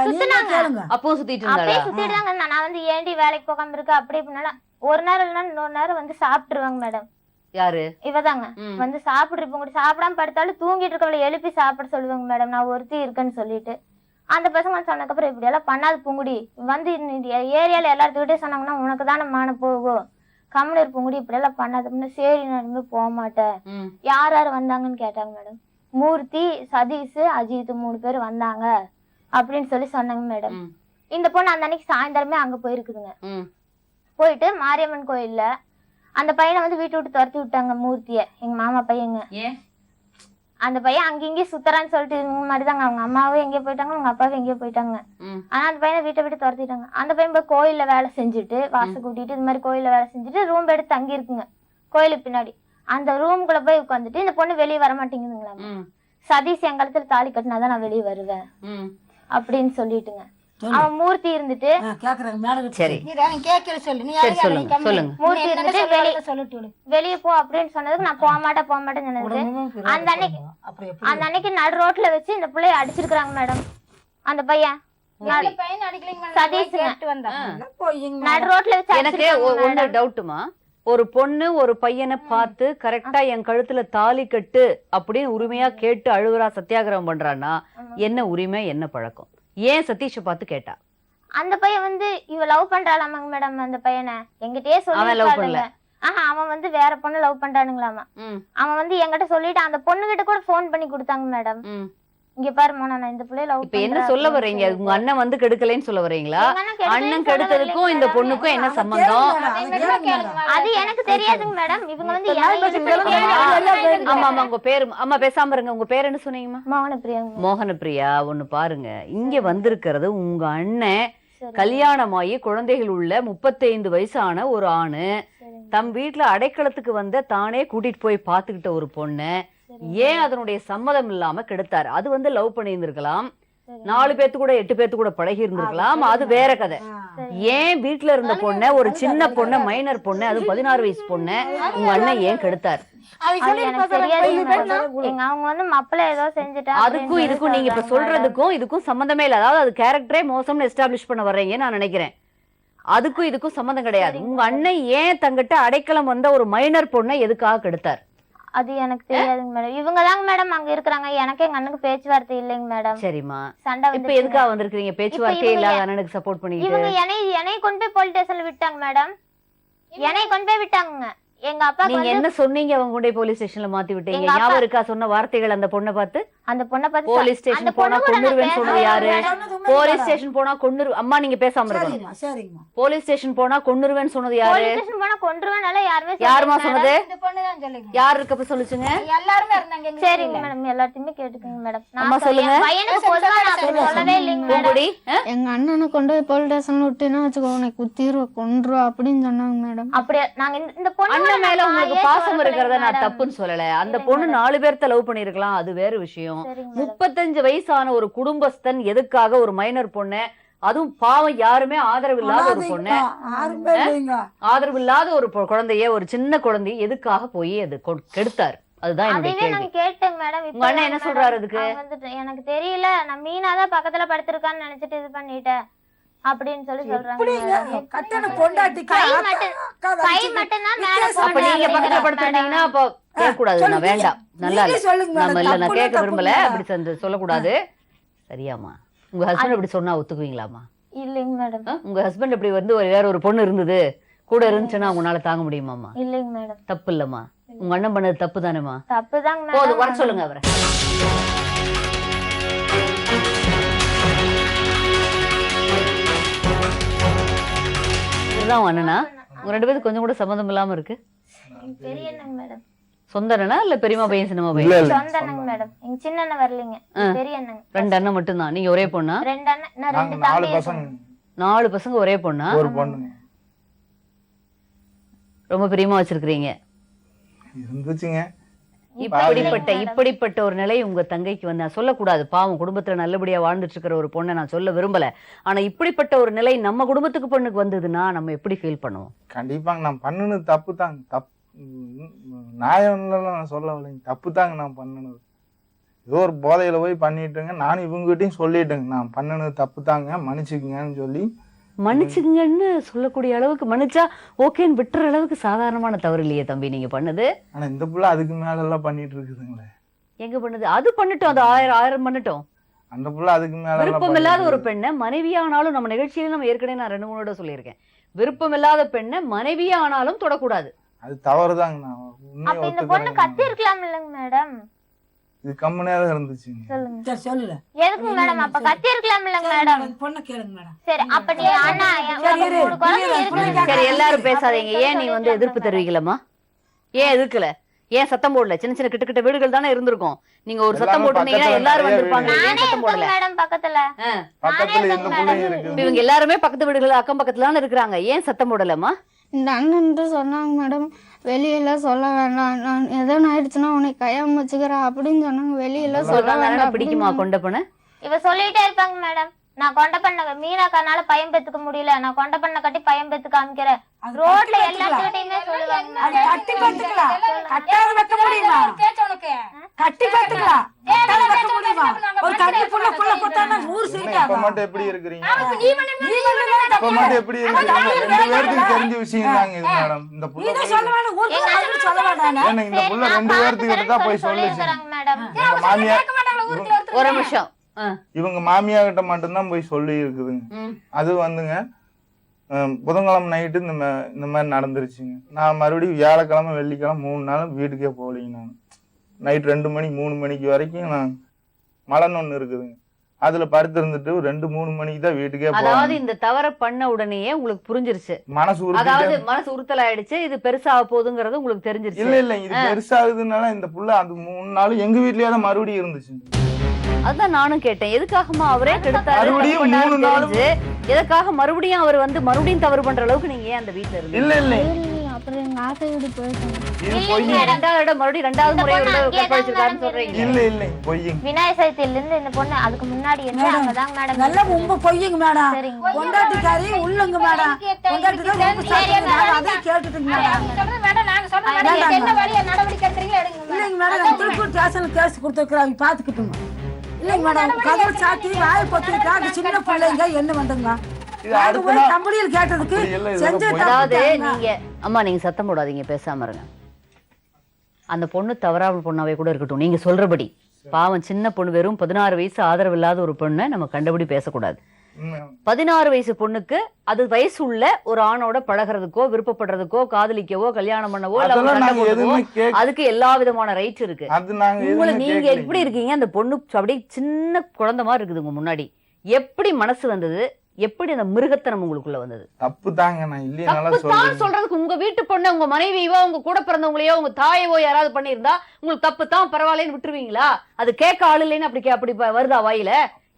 சுத்தனாங்க. அப்போ சுத்திட்டு இருந்தாளா? அப்படியே சுத்திட்டு தாங்க. நான் வந்து ஏண்டி வேலைக்கு போகாம இருக்க அப்படி இப்படினால ஒரு நேரம் இல்லைன்னா இன்னொரு நேரம் வந்து சாப்பிட்டுருவாங்க மேடம். யாரு? இவதாங்க வந்து சாப்பிட்டுருப்போம் கூட, சாப்பிடாம படுத்தாலும் தூங்கிட்டு இருக்கவளை எழுப்பி சாப்பிட சொல்லுவாங்க மேடம். நான் ஒருத்தி இருக்கேன்னு சொல்லிட்டு அந்த பசங்க சொன்னதுக்கு அப்புறம் இப்படி எல்லாம் பண்ணாது பூங்குடி, வந்து ஏரியால எல்லாத்துக்கிட்டே சொன்னாங்கன்னா உனக்கு தானே மான போகும், கம்முனு இருப்போங்குடி, இப்படி எல்லாம் பண்ணாதுன்னு. சரி நான் இனிமே போக மாட்டேன். யார் யாரு வந்தாங்கன்னு கேட்டாங்க மேடம். மூர்த்தி, சதீஷ், அஜித் 3 பேர் வந்தாங்க அப்படின்னு சொல்லி சொன்னாங்க மேடம். இந்த பொண்ணு அந்த அன்னைக்கு சாயந்தரமே அங்க போயிருக்குதுங்க. போயிட்டு மாரியம்மன் கோயில்ல அந்த பையனை வந்து வீட்டு விட்டு துரத்தி விட்டாங்க மூர்த்திய, எங்க மாமா பையங்க. அந்த பையன் அங்க இங்கே சுத்தரான்னு சொல்லிட்டு இந்த மாதிரிதாங்க. அவங்க அம்மாவும் எங்கேயோ போயிட்டாங்க, அவங்க அப்பாவும் எங்கேயோ போயிட்டாங்க. ஆனா அந்த பையனை வீட்டை விட்டு துரத்திட்டாங்க. அந்த பையன் போய் கோயில்ல வேலை செஞ்சுட்டு வாச கூட்டிட்டு இந்த மாதிரி கோயில்ல வேலை செஞ்சுட்டு ரூம் எடுத்து தங்கி இருக்குங்க கோயிலுக்கு பின்னாடி. அந்த ரூம்குள்ள போய் உட்காந்துட்டு இந்த பொண்ணு வெளியே வர மாட்டேங்குதுங்களா. சதீஷ் என் கழுத்துல தாலி கட்டினாதான் நான் வெளியே வருவேன் அப்படின்னு சொல்லிட்டுங்க. அவன் மூர்த்தி இருந்துட்டு மூர்த்தி இருந்துட்டு வெளியே போ அப்படின்னு சொன்னதுக்கு நான் போக மாட்டேன்னு சொன்னதுக்கு அந்த அன்னைக்கு நடு ரோட்ல வச்சு இந்த பிள்ளைய அடிச்சிருக்காங்க மேடம். அந்த பையன் நடு ரோட்ல வச்சு. எனக்கு ஒண்ணு டவுட்டுமா, ஒரு பொண்ணு ஒரு பையனை பார்த்து கரெக்டா என் கழுத்துல தாலி கட்டு அப்படின்னு உரிமையா கேட்டு அழுகுறா, சத்தியாகிரகம் பண்றான்னா என்ன உரிமை, என்ன பழக்கம்? ஏன் சதீஷ பார்த்து கேட்டா? அந்த பையன் வந்து இவ லவ் பண்றாளாமாங்க மேடம். அந்த பையனை எங்கிட்டயே சொல்லி அவன் வந்து வேற பொண்ணு லவ் பண்றானுங்களாமா. அவன் வந்து என்கிட்ட சொல்லிட்டு அந்த பொண்ணுகிட்ட கூட போன் பண்ணி கொடுத்தாங்க மேடம். இங்க பாருமா நான் இந்த பிள்ளைய லவ் இப்ப என்ன சொல்ல வர்றீங்க? உங்க அண்ணன் வந்து கெடுக்கலைன்னு சொல்ல வர்றீங்களா? அண்ணன் கெடுத்ததுக்கும் இந்த பொண்ணுக்கும் என்ன சம்பந்தம்? அது எனக்கு தெரியாதுங்க மேடம். இவங்க வந்து ஆமா ஆமா உங்க பேரு அம்மா பேசாம இருங்க. உங்க பேர் என்ன சொன்னீங்கம்மா? மோகனப்பிரியா. மோகனப்பிரியா. ஒண்ணு பாருங்க, இங்க வந்திருக்கிறது உங்க அண்ணன் கல்யாணமாயி குழந்தைகள் உள்ள 35 வயசான ஒரு ஆணு, தம் வீட்டுல அடைக்கலத்துக்கு வந்த தானே கூட்டிட்டு போய் பாத்துக்கிட்ட ஒரு பொண்ணு ஏன் அதனுடைய சம்மதம் இல்லாம கெடுத்தாரு? அது வந்து லவ் பண்ணி இருந்திருக்கலாம், 4 பேத்து கூட 8 பேத்து கூட பழகி இருந்திருக்கலாம், அது வேற கதை. ஏன் வீட்டுல இருந்த பொண்ண, ஒரு சின்ன பொண்ண, மைனர் பொண்ணு, அது 16 வயசு பொண்ணு உங்க அண்ணன் ஏன் கெடுத்தாரு? அவங்க வந்து மப்பள ஏதோ செஞ்சுட்டா. அதுக்கும் இதுக்கும் நீங்க இப்ப சொல்றதுக்கும் இதுக்கும் சம்பந்தமே இல்ல. அதாவது அது கேரக்டரே மோசம்னு எஸ்டாப்ளிஷ் பண்ண வர்றீங்கன்னு நான் நினைக்கிறேன். அதுக்கும் இதுக்கும் சம்பந்தம் கிடையாது. உங்க அண்ணன் ஏன் தங்கிட்ட அடைக்கலம் வந்த ஒரு மைனர் பொண்ணை எதுக்காக கெடுத்தார்? அது எனக்கு தெரியாதுங்க மேடம். இவங்க தாங்க மேடம் அங்க இருக்காங்க. எனக்கு எங்க அண்ணனுக்கு பேச்சுவார்த்தை இல்லைங்க மேடம். சரிம்மா, சண்டை இப்ப எதுக்காக வந்திருக்கீங்க? பேச்சுவார்த்தை இல்லாத அண்ணனுக்கு சப்போர்ட் பண்ணிட்டு இவங்க என்னை கொண்டு போய் போலீஸ் ஸ்டேஷன்ல விட்டாங்க மேடம். என்னை கொண்டு போய் விட்டாங்க. எங்க அப்பா நீங்க என்ன சொன்னீங்க? அவங்க கொண்டு போய் போலீஸ் ஸ்டேஷன்ல மாத்தி விட்டீங்க. ஞாபகம் இருக்கா சொன்ன வார்த்தைகள்? அந்த பொண்ணை பார்த்து போலீஸ் ஸ்டேஷன் போனா கொன்னுருவேன்னு சொன்னது யாரு? போலீஸ் ஸ்டேஷன் போனா கொன்னுரு. அம்மா நீங்க பேசாம இருக்கணும். போலீஸ் ஸ்டேஷன் போனா கொன்னுருவேன்னு சொன்னது யாரு? யாருமா சொன்னது? யாரு இருக்கப்ப சொல்லுச்சுங்க? சரிங்க மேடம், எல்லாத்தையுமே கேட்டுக்கங்க மேடம். அம்மா சொல்லுங்க. சொல்லவே இல்லைங்க மேடம். எங்க அண்ணனை கொண்டு போய் போலீஸ் ஸ்டேஷன்ல விட்டுனா வச்சுக்கோ, உனக்கு குத்திருவ கொன்றுவா அப்படின்னு சொன்னாங்க மேடம். அப்படியே நாங்க இந்த பொண்ணு அண்ணன் மேல உங்களுக்கு பாசம் இருக்கிறத நான் தப்புன்னு சொல்லல. அந்த பொண்ணு 4 பேர்த்த லவ் பண்ணிருக்கலாம், அது வேற விஷயம். 35 வயசான ஒரு குடும்பஸ்தன் எதுக்காக ஒரு மைனர் பொண்ணு, அதுவும் பாவம் யாருமே ஆதரவு இல்லாத ஒரு பொண்ணு, ஆதரவு இல்லாத ஒரு குழந்தைய, ஒரு சின்ன குழந்தைய எதுக்காக போய் அது கெடுத்தார்? அதுதான் என்னுடைய கேள்வி. கேட்டேங்க மேடம். உங்க அண்ணன் என்ன சொல்றாரு அதுக்கு? எனக்கு தெரியல, நான் மீனாதான் பக்கத்துல படுத்திருக்கான்னு நினைச்சிட்டு இது பண்ணிட்டேன் அப்படின்னு சொல்லி சொல்றாங்க. அப்ப நீங்க பக்கத்துல படுத்துட்டீங்கன்னா அப்ப கேட்க கூடாது. நான் வேண்டாம், நல்லா நம்ம இல்ல, நான் கேட்க விரும்பல, அப்படி சொல்லக்கூடாது. சரியாமா? உங்க ஹஸ்பண்ட் அப்படி சொன்னா ஒத்துக்குவீங்களாமா? இல்லைங்க மேடம். உங்க ஹஸ்பண்ட் இப்படி வந்து வேற ஒரு பொண்ணு இருந்தது கூட இருந்துச்சுன்னா உங்களால தாங்க முடியுமாமா? இல்லைங்க மேடம். தப்பு இல்லம்மா, உங்க அண்ணன் பண்ணது தப்பு தானேமா? தப்புதாங்க. போதும், வர சொல்லுங்க அவரை. இதுதான் அண்ணனா? உங்க 2 பேருக்கு கொஞ்சம் கூட சம்மந்தம் இல்லாம இருக்கு. பெரிய அண்ணங்க மேடம். சொந்த அண்ணனா இல்ல பெரியமா பையன் சின்னமா பையன்? சொந்த அண்ணங்க மேடம். எங்க சின்ன அண்ணன் வரலீங்க, பெரிய அண்ணங்க. 2 அண்ணன் மட்டும் தான். நீங்க ஒரே பொண்ணா? 2 அண்ணன், நான் 2 தம்பி. 4 பசங்க ஒரே பொண்ணா? ஒரு பொண்ணு ரொம்ப பிரியமா வச்சிருக்கீங்க. இருந்துச்சுங்க. இப்படிப்பட்ட ஒரு நிலை உங்க தங்கைக்கு வந்து நான் சொல்லக்கூடாது. பாவம், குடும்பத்துல நல்லபடியா வாழ்ந்துட்டு இருக்கிற ஒரு பொண்ணை நான் சொல்ல விரும்பல. ஆனா இப்படிப்பட்ட ஒரு நிலை நம்ம குடும்பத்துக்கு பொண்ணுக்கு வந்ததுன்னா நம்ம எப்படி ஃபீல் பண்ணுவோம்? கண்டிப்பாங்க. நான் பண்ணுனது தப்பு தாங்க. தப்பு நியாயம் நான் சொல்ல இல்லைங்க, தப்பு தாங்க நான் பண்ணுனது. ஏதோ ஒரு போதையில போய் பண்ணிட்டுங்க. நானும் இவங்ககிட்டையும் சொல்லிட்டேங்க, நான் பண்ணுனது தப்பு தாங்க, மன்னிச்சுக்குங்கன்னு சொல்லி. மன்னிச்சுங்கன்னு சொல்லக்கூடிய அளவுக்கு, மன்னிச்சா ஓகேன்னு விட்டுற அளவுக்கு சாதாரணமான தவறு இல்லையே தம்பி நீங்க பண்ணது. ஆனா இந்த புள்ள அதுக்கு மேல எல்லாம் பண்ணிட்டு இருக்குதுங்களே. எங்க பண்ணுது? அது பண்ணட்டும், அது 1000 பண்ணட்டும். அந்த புள்ள அதுக்கு மேல விருப்பம் இல்லாத ஒரு பெண்ணை மனைவியானாலும், நம்ம நிகழ்ச்சியில நம்ம ஏற்கனவே நான் 2-3 தடவை சொல்லியிருக்கேன், விருப்பம் இல்லாத பெண்ணை மனைவியானாலும் தொடக்கூடாது. அது தவறுதாங்க. அப்ப இந்த பொண்ணு கத்தி இருக்கலாம் இல்லங்க மேடம்? இது கம்முனேதா இருந்துச்சுங்க. சொல்லுங்க. சொல்லுல எதுக்கு மேடம் அப்ப கத்தி இருக்கலாம் இல்லங்க மேடம்? பொண்ணு கேளுங்க மேடம். சரி, அப்ப நீ அண்ணா சரி, எல்லாரும் பேசாதீங்க. ஏன் நீ வந்து எதிர்ப்பு தெரிவிக்கலமா? ஏன் எதிர்க்கல? ஏன் சத்தம் போடல? சின்ன சின்ன கிட்ட வீடுகள் தானே இருந்திருக்கும். நீங்க ஒரு சத்தம் போட்டீங்கன்னா எல்லாரும் வந்திருப்பாங்க. ஏன் சத்தம் போடல மேடம்? பக்கத்துல எந்த புள்ளையும் இருக்கு. இவங்க எல்லாருமே பக்கத்து வீடுகள் அக்கம் பக்கத்துல தானே இருக்கிறாங்க. ஏன் சத்தம் போடலமா? இந்த அண்ணன் சொன்னாங்க மேடம், வெளியெல்லாம் சொல்ல வேண்டாம், நான் எதோ ஆயிடுச்சுன்னா உன்னை கையாம வச்சுக்கிறேன் அப்படின்னு சொன்னாங்க. வெளியெல்லாம் சொல்ல வேண்டாம். பிடிக்குமா கொண்ட பொண்ணு? இவ சொல்லிட்டே இருப்பாங்க மேடம், நான் கொண்ட பண்ண மீனாக்கானால பயம் பெத்துக்க முடியல, நான் கொண்ட பண்ண கட்டி பயம் பெத்து காமிக்கிறேன். ரோட்ல எல்லாத்துக்கிட்டையுமே சொல்லுவாங்க. கட்டி பத்துக்கலாம், கட்டாத வைக்க முடியுமா? கட்டி பத்துக்கலாம், கட்டாத வைக்க முடியுமா? ஒரு தண்ணி புள்ள கொட்டானா ஊர் சிரிக்காதா? இப்ப மட்டும் எப்படி இருக்கிறீங்க? இப்ப மட்டும் எப்படி இருக்கீங்க? 2 பேருக்கு தெரிஞ்ச விஷயம் தாங்க இது மேடம். இந்த புள்ள நீ சொல்ல வேண்டாம், ஊர் சொல்ல சொல்ல வேண்டாம். ஏன்னா இந்த புள்ள 2 பேருக்கு தான் போய் சொல்லுச்சு. மேடம் மாமியா ஒரு நிமிஷம். இவங்க மாமியா கிட்ட மட்டும்தான் போய் சொல்லி இருக்குதுங்க. அது வந்துங்க புதன்கிழமை நைட்டு இந்த மாதிரி நடந்துருச்சுங்க. நான் மறுபடியும் வியாழக்கிழமை வெள்ளிக்கிழமை 3 நாளும் வீட்டுக்கே போகலைங்க. நான் நைட் 2 மணி 3 மணிக்கு வரைக்கும் நான் மலன்னு ஒன்று இருக்குதுங்க, அதுல படுத்து இருந்துட்டு 2-3 மணிக்கு தான் வீட்டுக்கே போறேன். அதாவது இந்த தவற பண்ண உடனேயே உங்களுக்கு புரிஞ்சிருச்சு, மனசு அதாவது மனசு உறுத்தல் ஆயிடுச்சு, இது பெருசாக போகுதுங்கிறது உங்களுக்கு தெரிஞ்சிருச்சு. இல்ல இது பெருசாகுதுனால இந்த புள்ள அந்த 3 நாள் எங்க வீட்லயே தான் மறுபடியும் இருந்துச்சு. அதான் நானும் கேட்டேன், எதுக்காகமா அவரே கெடுத்தாரு, மறுபடியும் தப்பு 3 நாள் தெரிஞ்சு எதுக்காக மறுபடியும் அவர் வந்து மறுபடியும் தவறு பண்ற அளவுக்கு நீங்க ஏன் அந்த வீட்டுல இருந்து? இல்ல அப்புறம் எங்க ஆசை வீடு போயிட்டேன். இது பொய். ரெண்டாவது முறை கற்பழிச்சிருக்காருன்னு சொல்றீங்க. இல்ல பொய். விநாயகர் சதுர்த்தியில இருந்து இந்த பொண்ணு அதுக்கு முன்னாடி இருந்தாங்க மேடம். நல்லா ரொம்ப பொய்யுங்க மேடம். சரிங்க. பொண்டாட்டிக்காரி உள்ளங்க மேடம். பொண்டாட்டி தான் ரொம்ப சாப்பிடுங்க மேடம். அதை கேட்டுட்டுங்க மேடம். இல்லைங்க மேடம், நான் திருப்பூர் ஸ்டேஷன்ல கேஸ் கொடுத்துருக்குறாங்க, பாத்துக்கிட்டுங்க. இல்லைங்க மேடம், கதவை சாத்தி வாயை பொத்திருக்காங்க சின்ன பிள்ளைங்க என்ன வந்துங்க. கம்பெனியில் கேட்டதுக்கு அதாவது நீங்க அம்மா நீங்க சத்தம் போடாதீங்க, பேசாம இருங்க. அந்த பொண்ணு தவறாமல் பொண்ணாவே கூட இருக்கட்டும், நீங்க சொல்றபடி பாவம் சின்ன பொண்ணு, வெறும் 16 வயசு ஆதரவு இல்லாத ஒரு பொண்ணை நம்ம கண்டபடி பேசக்கூடாது. 16 வயசு பொண்ணுக்கு அது வயசு உள்ள ஒரு ஆணோட பழகிறதுக்கோ விருப்பப்படுறதுக்கோ காதலிக்கவோ கல்யாணம் பண்ணவோ அதுக்கு எல்லா விதமான ரைட்ஸ் இருக்கு. உங்களுக்கு நீங்க எப்படி இருக்கீங்க, அந்த பொண்ணு அப்படியே சின்ன குழந்தை மாதிரி இருக்குது உங்க முன்னாடி. எப்படி மனசு வந்தது, எப்படி அந்த மிருகத்தனம் உங்களுக்குள்ள வந்தது? தப்பு தாங்க, நான் இல்லையா சொல்றதுக்கு உங்க வீட்டு பொண்ணு உங்க மனைவியோ உங்க கூட பிறந்தவங்களையோ உங்க தாயவோ யாராவது பண்ணியிருந்தா உங்களுக்கு தப்பு தான் பரவாயில்லன்னு விட்டுருவீங்களா? அது கேட்க ஆள் இல்லைன்னு அப்படி வருதா வாயில?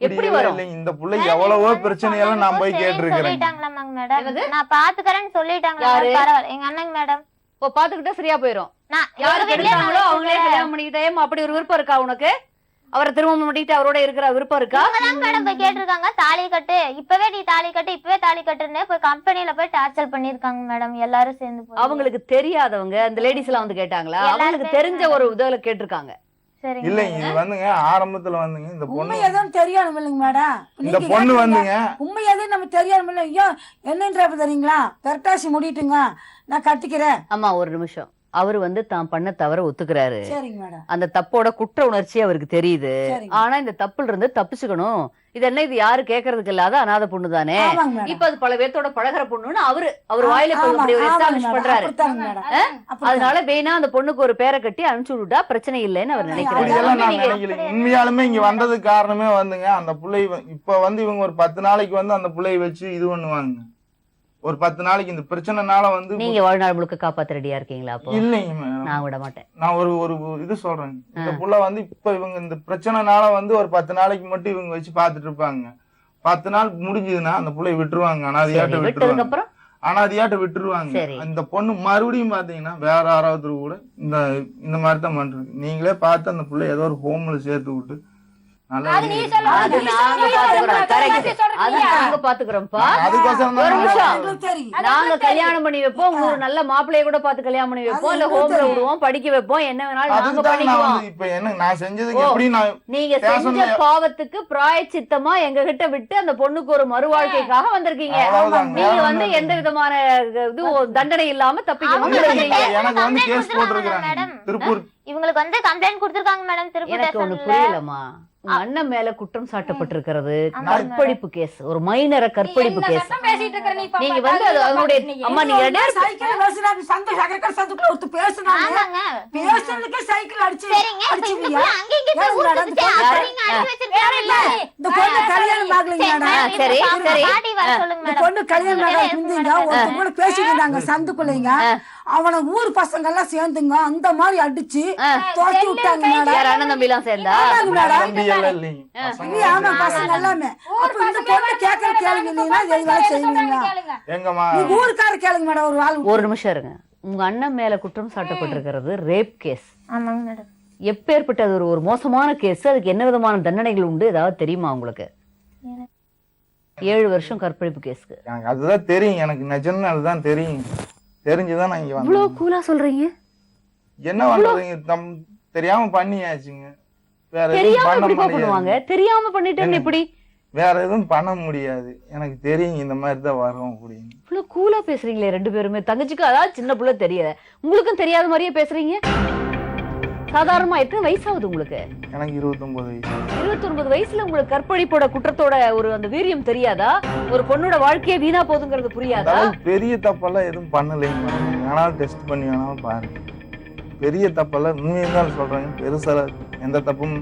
எப்படி வரும்? இந்த புள்ளை எவ்வளவோ பிரச்சனையெல்லாம் நான் போய் கேட்டிருக்கேன். சொல்லிட்டாங்களாமாங்க மேடம், நான் பாத்துக்கறேன்னு சொல்லிட்டாங்க. பரவாயில்ல, எங்க அண்ணன் மேடம். ஓ, பாத்துக்கிட்டா சரியா போயிரும். யாரு கேட்டாங்களோ அவங்களே கல்யாணம் பண்ணிக்கிட்டே. அப்படி ஒரு விருப்பம் இருக்கா உனக்கு? அவரை திருமணம் பண்ணிட்டு அவரோட இருக்கிற விருப்பம் இருக்கா? மேடம் போய் கேட்டிருக்காங்க, தாலி கட்டு இப்பவே, நீ தாலி கட்டு இப்பவே தாலி கட்டுன்னு போய் கம்பெனில போய் டார்ச்சர் பண்ணிருக்காங்க மேடம். எல்லாரும் சேர்ந்து அவங்களுக்கு தெரியாதவங்க அந்த லேடிஸ் எல்லாம் வந்து கேட்டாங்களா? அவங்களுக்கு தெரிஞ்ச ஒரு உதவில கேட்டிருக்காங்க. இல்ல இது வந்துங்க ஆரம்பத்துல வந்துங்க இந்த பொண்ணு எதுவும் தெரியாம இல்லைங்க மேடம். இந்த பொண்ணு வந்துங்க உண்மை எதுவும் நம்ம தெரியாம இல்லை. ஐயோ என்னன்றப்ப தெரியுங்களா, பெரட்டாசி முடிட்டுங்க நான் கட்டிக்கிறேன். ஆமா, ஒரு நிமிஷம். அவரு வந்து தான் பண்ண தவற ஒத்துக்கிறாரு. சரிங்க மேடம். அந்த தப்போட குற்ற உணர்ச்சி அவருக்கு தெரியுது. ஆனா இந்த தப்புல இருந்து தப்பிச்சுக்கணும். இது என்ன, இது யாரு கேக்குறதுக்கு இல்லாத அனாதை பொண்ணு தானே, இப்ப அது பல பேர்த்தோட பழகிற பொண்ணுன்னு அவரு வாயில பண்றாரு. அதனால வேணா அந்த பொண்ணுக்கு ஒரு பேரை கட்டி அனுப்பிச்சு விட்டுட்டா பிரச்சனை இல்லைன்னு அவர் நினைக்கிறாரு. உண்மையாலுமே இங்க வந்ததுக்கு காரணமே வந்துங்க அந்த பிள்ளை இப்ப வந்து இவங்க ஒரு 10 நாளைக்கு வந்து அந்த பிள்ளைய வச்சு இது பண்ணுவாங்க. ஒரு 10 நாளைக்கு இந்த பிரச்சனைனால வந்து நீங்க வாழ்நாள் முழுக்க காப்பாத்த ரெடியா இருக்கீங்களா? அப்போ இல்லைங்க, நான் விட மாட்டேன். நான் ஒரு இது சொல்றேன். இந்த புள்ள வந்து இப்ப இவங்க இந்த பிரச்சனைனால வந்து ஒரு 10 நாளைக்கு மட்டும் இவங்க வச்சு பாத்துட்டு இருப்பாங்க. 10 நாள் முடிஞ்சதுன்னா அந்த புள்ளைய விட்டுருவாங்க, அனாதையாட்ட விட்டுருவாங்க. அனாதையாட்ட விட்டுருவாங்க. இந்த பொண்ணு மறுபடியும் பாத்தீங்கன்னா வேற யாராவது கூட இந்த மாதிரி தான் பண்றது. நீங்களே பார்த்து அந்த புள்ளை ஏதோ ஒரு ஹோம்ல சேர்த்து விட்டு நாங்க கல்யாணம் பண்ணி வைப்போம், ஒரு நல்ல மாப்பிள்ளைய கூட பார்த்து கல்யாணம் பண்ணி வைப்போம், இல்ல ஹோம்ல விடுவோம், படிக்க வைப்போம், என்ன வேணாலும் நாங்க பண்ணிக்குவோம். இப்ப என்ன நான் செஞ்சதுக்கு எப்படி நீங்க செஞ்ச பாவத்துக்கு பிராயச்சித்தமா எங்க கிட்ட விட்டு அந்த பொண்ணுக்கு ஒரு மறுவாழ்க்கைக்காக வந்திருக்கீங்க. நீங்க வந்து எந்த விதமான இது தண்டனை இல்லாம தப்பிக்கணும். எனக்கு வந்து கேஸ் போட்டிருக்காங்க திருப்பூர். இவங்களுக்கு வந்து கம்ப்ளைண்ட் கொடுத்திருக்காங்க மேடம் திருப்பூர். எனக்கு ஒண்ணு புரியலமா, உங்க அண்ணன் மேல குற்றம் சாட்டப்பட்டிருக்கிறது கற்பழிப்பு கேஸ், ஒரு மைனரை கற்பழிப்பு கேஸ். நீங்க வந்து அதனுடைய அம்மா நீங்க சந்துக்குள்ளைங்க அவனை ஊர் பசங்க எல்லாம் சேர்ந்துங்க அந்த மாதிரி அடிச்சு தோட்டி விட்டாங்க. அண்ணன் தம்பி எல்லாம் சேர்ந்தா பசங்க எல்லாமே ஊருக்கார கேளுங்க மேடம். ஒரு நிமிஷம் இருங்க. உங்க அண்ணன் மேல குற்றம் சாட்டப்பட்டிருக்கிறது ரேப் கேஸ். ஆமாங்க மேடம். எப்பேற்பட்டது ஒரு மோசமான கேஸ், அதுக்கு என்ன விதமான தண்டனைகள் உண்டு ஏதாவது தெரியுமா உங்களுக்கு? 7 வருஷம் கற்பழிப்பு கேஸ்க்கு. அதுதான் தெரியும், எனக்கு நிஜம்னு அதுதான் தெரியும். தெரிஞ்சுதான் நான் இங்க வந்தேன். இவ்வளவு கூலா சொல்றீங்க? என்ன பண்றீங்க, தெரியாம பண்ணியாச்சுங்க. தெரியாம பண்ணிட்டு எப்படி வேற எதுவும் பண்ண முடியாது. எனக்கு தெரியும் இந்த மாதிரி தான் வரும் அப்படின்னு. இவ்வளவு கூலா பேசுறீங்களே ரெண்டு பேருமே. தங்கச்சிக்கு அதாவது சின்ன புள்ள தெரியல, உங்களுக்கும் தெரியாத மாதிரியே பேசுறீங்க. சாதாரணமா எத்தனை வயசாகுது உங்களுக்கு? எனக்கு 29 வயசு. 29 வயசுல உங்களுக்கு கற்பழிப்போட குற்றத்தோட ஒரு அந்த வீரியம் தெரியாதா? ஒரு பொண்ணோட வாழ்க்கையே வீணா போகுதுங்கிறது புரியாதா? பெரிய தப்பெல்லாம் எதுவும் பண்ணலைங்க மேடம். வேணாலும் டெஸ்ட் பண்ணி வேணாலும் பாருங்க. பெரிய தப்பெல்லாம் உண்மையை தான் சொல்றாங்க. பெருசால எந்த தப்பும்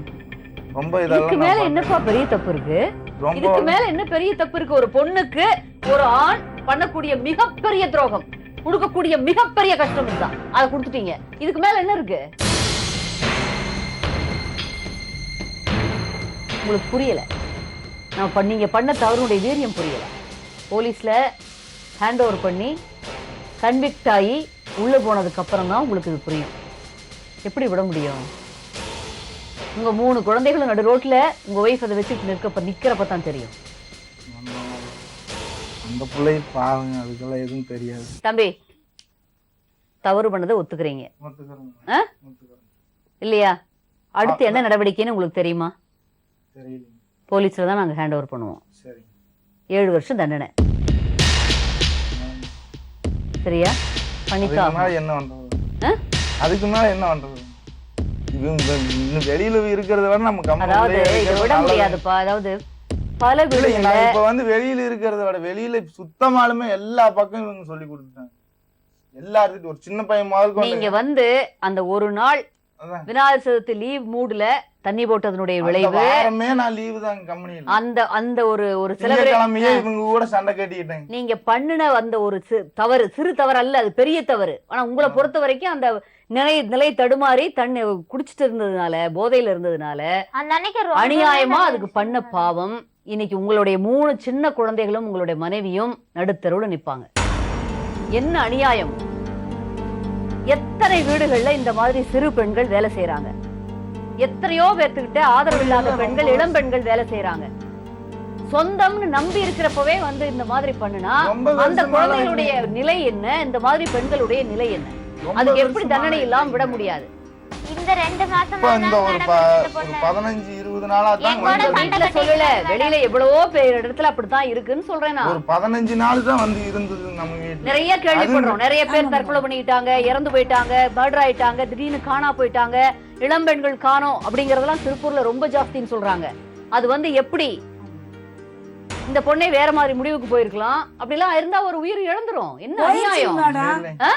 ரொம்ப இதுக்கு இதெல்லாம் மேல என்னப்பா பெரிய தப்பு இருக்கு? ரொம்ப இதுக்கு மேல என்ன பெரிய தப்பு இருக்கு? ஒரு பொண்ணுக்கு ஒரு ஆண் பண்ணக்கூடிய மிகப்பெரிய துரோகம், கொடுக்கக்கூடிய மிகப்பெரிய கஷ்டம் இதுதான். அதை கொடுத்துட்டீங்க. இதுக்கு மேல என்ன இருக்கு? உங்களுக்கு புரியல. நீங்க பண்ண தவறுடைய வீரியம் புரியல. போலீஸ்ல ஹேண்ட் ஓவர் பண்ணி கன்விக்ட் ஆகி உள்ள போனதுக்கு அப்புறம் தான் உங்களுக்கு இது புரியும். எப்படி விட முடியும்? உங்க 3 குழந்தைகளும் நடு ரோட்ல உங்க ஒய்ஃப் அதை வச்சுட்டு நிக்கிறப்ப தான் தெரியும். அந்த பிள்ளை பாருங்க, அதுக்கெல்லாம் எதுவும் தெரியாது. தம்பி, தவறு பண்ணதை ஒத்துக்கிறீங்க இல்லையா? அடுத்து என்ன நடவடிக்கைன்னு உங்களுக்கு தெரியுமா? போலீஸ்ல தான் நாங்க ஹேண்ட் ஓவர் பண்ணுவோம். 7 வருஷம் தண்டனை. சரியா? பண்ணிக்கலாம். என்ன பண்றது? அதுக்கு மேல என்ன பண்றது? வெளியில இருக்கிறத விட நம்ம அதாவது இதை விட முடியாதுப்பா. அதாவது பல வீடுகள்ல இப்ப வந்து வெளியில இருக்கிறத விட வெளியில சுத்தமாலுமே எல்லா பக்கம் இவங்க சொல்லி கொடுத்துட்டாங்க. எல்லாருக்கும் ஒரு சின்ன பையன் முதல் நீங்க வந்து அந்த ஒரு நாள் விநாயகர் சதுர்த்தி லீவ் மூடுல தண்ணி போட்டதனுடைய விளைவு நான் லீவு தான் கம்பெனில. அந்த ஒரு செலிப்ரேஷன் இவங்க கூட சண்டை கட்டிட்டேன். நீங்க பண்ணின அந்த ஒரு தவறு சிறு தவறு அல்ல, அது பெரிய தவறு. ஆனா உங்களை பொறுத்த வரைக்கும் அந்த நிலை தடுமாறி தண்ணி குடிச்சிட்டு இருந்ததுனால, போதையில இருந்ததுனால அநியாயமா அதுக்கு பண்ண பாவம். இன்னைக்கு உங்களுடைய 3 சின்ன குழந்தைகளும் உங்களுடைய மனைவியும் நடுத்தருவுல நிப்பாங்க. என்ன அநியாயம்! எத்தனை வீடுகள்ல இந்த மாதிரி சிறு பெண்கள் வேலை செய்யறாங்க. எத்தனையோ பேர்த்துக்கிட்ட ஆதரவு இல்லாத பெண்கள், இளம் பெண்கள் வேலை செய்யறாங்க. சொந்தம்னு நம்பி இருக்கிறப்பவே வந்து இந்த மாதிரி பண்ணுனா அந்த குழந்தைகளுடைய நிலை என்ன? இந்த மாதிரி பெண்களுடைய நிலை என்ன? அதுக்கு எப்படி தண்டனை இல்லாம விட முடியாது? இந்த 2 மாசம் ஒரு 15-20 நாளா தான் வீட்டுல சொல்லல, வெளியில எவ்வளவோ பேர் இடத்துல அப்படித்தான் இருக்குன்னு சொல்றேன். ஒரு 15 நாள் தான் வந்து இருந்தது நம்ம வீட்டுல. நிறைய கேள்விப்படுறோம். நிறைய பேர் தற்கொலை பண்ணிக்கிட்டாங்க, இறந்து போயிட்டாங்க, மர்டர் ஆயிட்டாங்க, திடீர்னு காணா போயிட்டாங்க, இளம் பெண்கள் காணோம் அப்படிங்கறதெல்லாம் திருப்பூர்ல ரொம்ப ஜாஸ்தின்னு சொல்றாங்க. அது வந்து எப்படி? இந்த பொண்ணை வேற மாதிரி முடிவுக்கு போயிருக்கலாம். அப்படிலாம் இருந்தா ஒரு உயிர் இழந்துரும். என்ன அநியாயம்!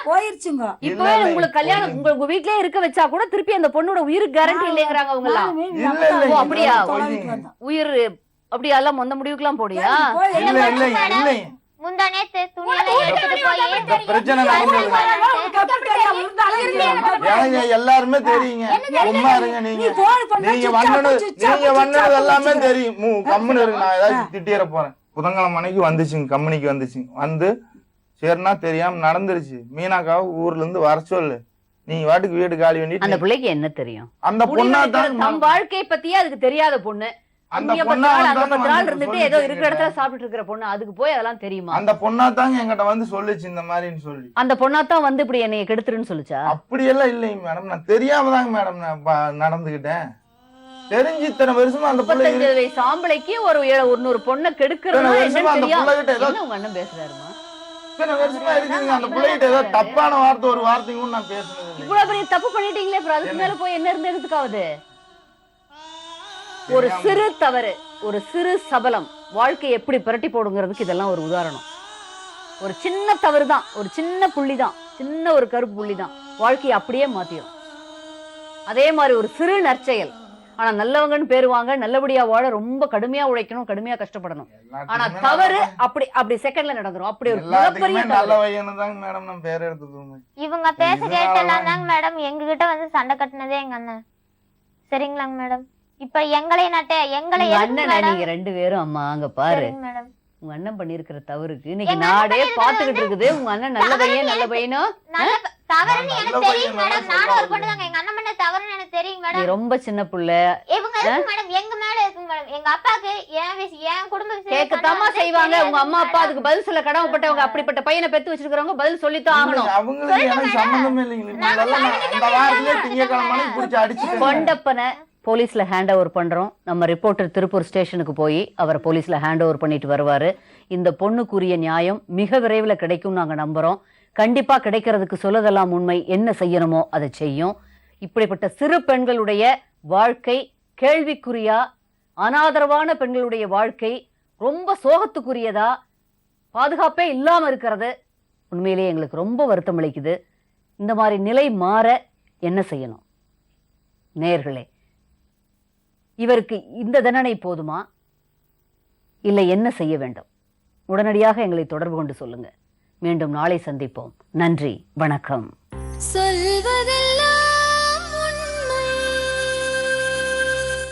போயிருச்சுங்க. இப்பவே உங்களுக்கு கல்யாணம் உங்க வீட்லயே இருக்க வச்சா கூட திருப்பி அந்த பொண்ணோட உயிருக்கு கேரண்டி இல்லைங்கிறாங்க அவங்க எல்லாம். அப்படியா? உயிர் அப்படியா எல்லாம் மொந்த முடிவுக்கு எல்லாம் போடியா? முந்தானேத்து துணியெல்லாம் எடுத்துட்டு போய் பிரச்சனை எல்லாருமே தெரியுங்க. சும்மா இருங்க. நீங்க வந்தது எல்லாமே தெரியும். கம்முன்னு இருக்கு. நான் ஏதாச்சும் திட்டிட போறேன். புதன்கிழமை அன்னைக்கு வந்துச்சுங்க, கம்பெனிக்கு வந்துச்சுங்க. வந்து சரினா தெரியாம நடந்துருச்சு. மீனாக்காவை ஊர்ல இருந்து வர சொல்லு. நீங்க வாட்டுக்கு வீடு காலி பண்ணி. அந்த பிள்ளைக்கு என்ன தெரியும்? அந்த பொண்ணா தான் தம் வாழ்க்கையை பத்தியே அதுக்கு தெரியாத பொண்ணு. அந்த பொண்ணா இருந்துட்டு ஏதோ இருக்கிற இடத்துல சாப்பிட்டு இருக்கிற பொண்ணு, அதுக்கு போய் அதெல்லாம் தெரியுமா? அந்த பொண்ணா தாங்க என்கிட்ட வந்து சொல்லுச்சு இந்த மாதிரின்னு சொல்லி. அந்த பொண்ணா தான் வந்து இப்படி என்னைய கெடுத்துருன்னு சொல்லுச்சா? அப்படி எல்லாம் இல்லைங்க மேடம். நான் தெரியாம தாங்க மேடம் நான் நடந்துகிட்டேன். தெரிஞ்சு இத்தனை வருஷமா அந்த 35 வயசு ஆம்பளைக்கு ஒரு பொண்ணை கெடுக்கிறதுனா என்னன்னு தெரியாம உங்க அண்ணன் பேசுறாருமா? இத்தனை வருஷமா இருக்குங்க. அந்த பிள்ளைகிட்ட ஏதோ தப்பான வார்த்தை ஒரு வார்த்தையும் நான் பேசுனது. இவ்வளவு பெரிய தப்பு பண்ணிட்டீங்களே, அப்புறம் அதுக்கு மேல போய் என்ன இருந்து எடுத்துக்காவது? ஒரு சிறு தவறு, ஒரு சிறு சபலம் வாழ்க்கை எப்படி புரட்டி போடுங்கிறதுக்கு இதெல்லாம் ஒரு உதாரணம். ஒரு சின்ன தவறு தான், ஒரு சின்ன புள்ளி தான், சின்ன ஒரு கருப்பு புள்ளி தான் வாழ்க்கையை அப்படியே மாத்திரும். அதே மாதிரி ஒரு சிறு நற்செயல். ஆனா நல்லவங்கன்னு பேருவாங்க, நல்லபடியா வாழ ரொம்ப கடுமையா உழைக்கணும், கடுமையா கஷ்டப்படணும். ஆனா தவறு அப்படி செகண்ட்ல நடந்துரும். அப்படி ஒரு மிகப்பெரிய நல்ல பையனு தாங்க மேடம் நான் பேர் எடுத்துக்கோங்க. இவங்க பேச கேட்டலாம் தாங்க மேடம் எங்ககிட்ட வந்து சண்டை கட்டினதே எங்க அண்ணன். சரிங்களாங்க மேடம்? இப்ப எங்களை அண்ணன் நீங்க 2 பேரும் அம்மா அங்க பாரு. உங்க அண்ணன் பண்ணிருக்கிற தவறுக்கு இன்னைக்கு நாடே பாத்துக்கிட்டு இருக்குது. உங்க அண்ணன் நல்ல பையனோ தவறுன்னு எனக்கு தெரியும் மேடம். நானும் ஒரு பொண்ணு தாங்க. எங்க அண்ணன் பண்ண தவறுன்னு எனக்கு தெரியும் மேடம். ரொம்ப சின்ன புள்ள. இவங்க இருக்கு மேடம், எங்க மேல இருக்கு மேடம். எங்க அப்பாக்கு என் குடும்ப விஷயம் கேட்கத்தாமா செய்வாங்க. உங்க அம்மா அப்பா அதுக்கு பதில் சொல்ல கடமைப்பட்டவங்க. அப்படிப்பட்ட பையனை பெத்து வச்சிருக்கிறவங்க பதில் சொல்லித்தான் ஆகணும். அவங்களுக்கு எனக்கு சம்பந்தமே இல்லைங்க. கொண்டப்பனை போலீஸ்ல ஹேண்ட் ஓவர் பண்றோம். நம்ம ரிப்போர்ட்டர் திருப்பூர் ஸ்டேஷனுக்கு போய் அவர் போலீஸ்ல ஹேண்ட் ஓவர் பண்ணிட்டு வருவாரு. இந்த பொண்ணுக்குரிய நியாயம் மிக விரைவில் கிடைக்கும் நாங்க நம்புறோம். கண்டிப்பா கிடைக்கிறதுக்கு சொல்லதெல்லாம் உண்மை. என்ன செய்யணுமோ அதை செய்யும். இப்படிப்பட்ட சிறு பெண்களுடைய வாழ்க்கை கேள்விக்குறியா, அனாதரவான பெண்களுடைய வாழ்க்கை ரொம்ப சோகத்துக்குரியதா, பாதுகாப்பே இல்லாம இருக்கிறது உண்மையிலேயே எங்களுக்கு ரொம்ப வருத்தம் அளிக்குது. இந்த மாதிரி நிலை மாற என்ன செய்யணும்? நேயர்களே, இவருக்கு இந்த தண்டனை போதுமா, இல்லை என்ன செய்ய வேண்டும்? உடனடியாக எங்களை தொடர்பு கொண்டு சொல்லுங்க. மீண்டும் நாளை சந்திப்போம். நன்றி, வணக்கம். சொல்வதெல்லாம்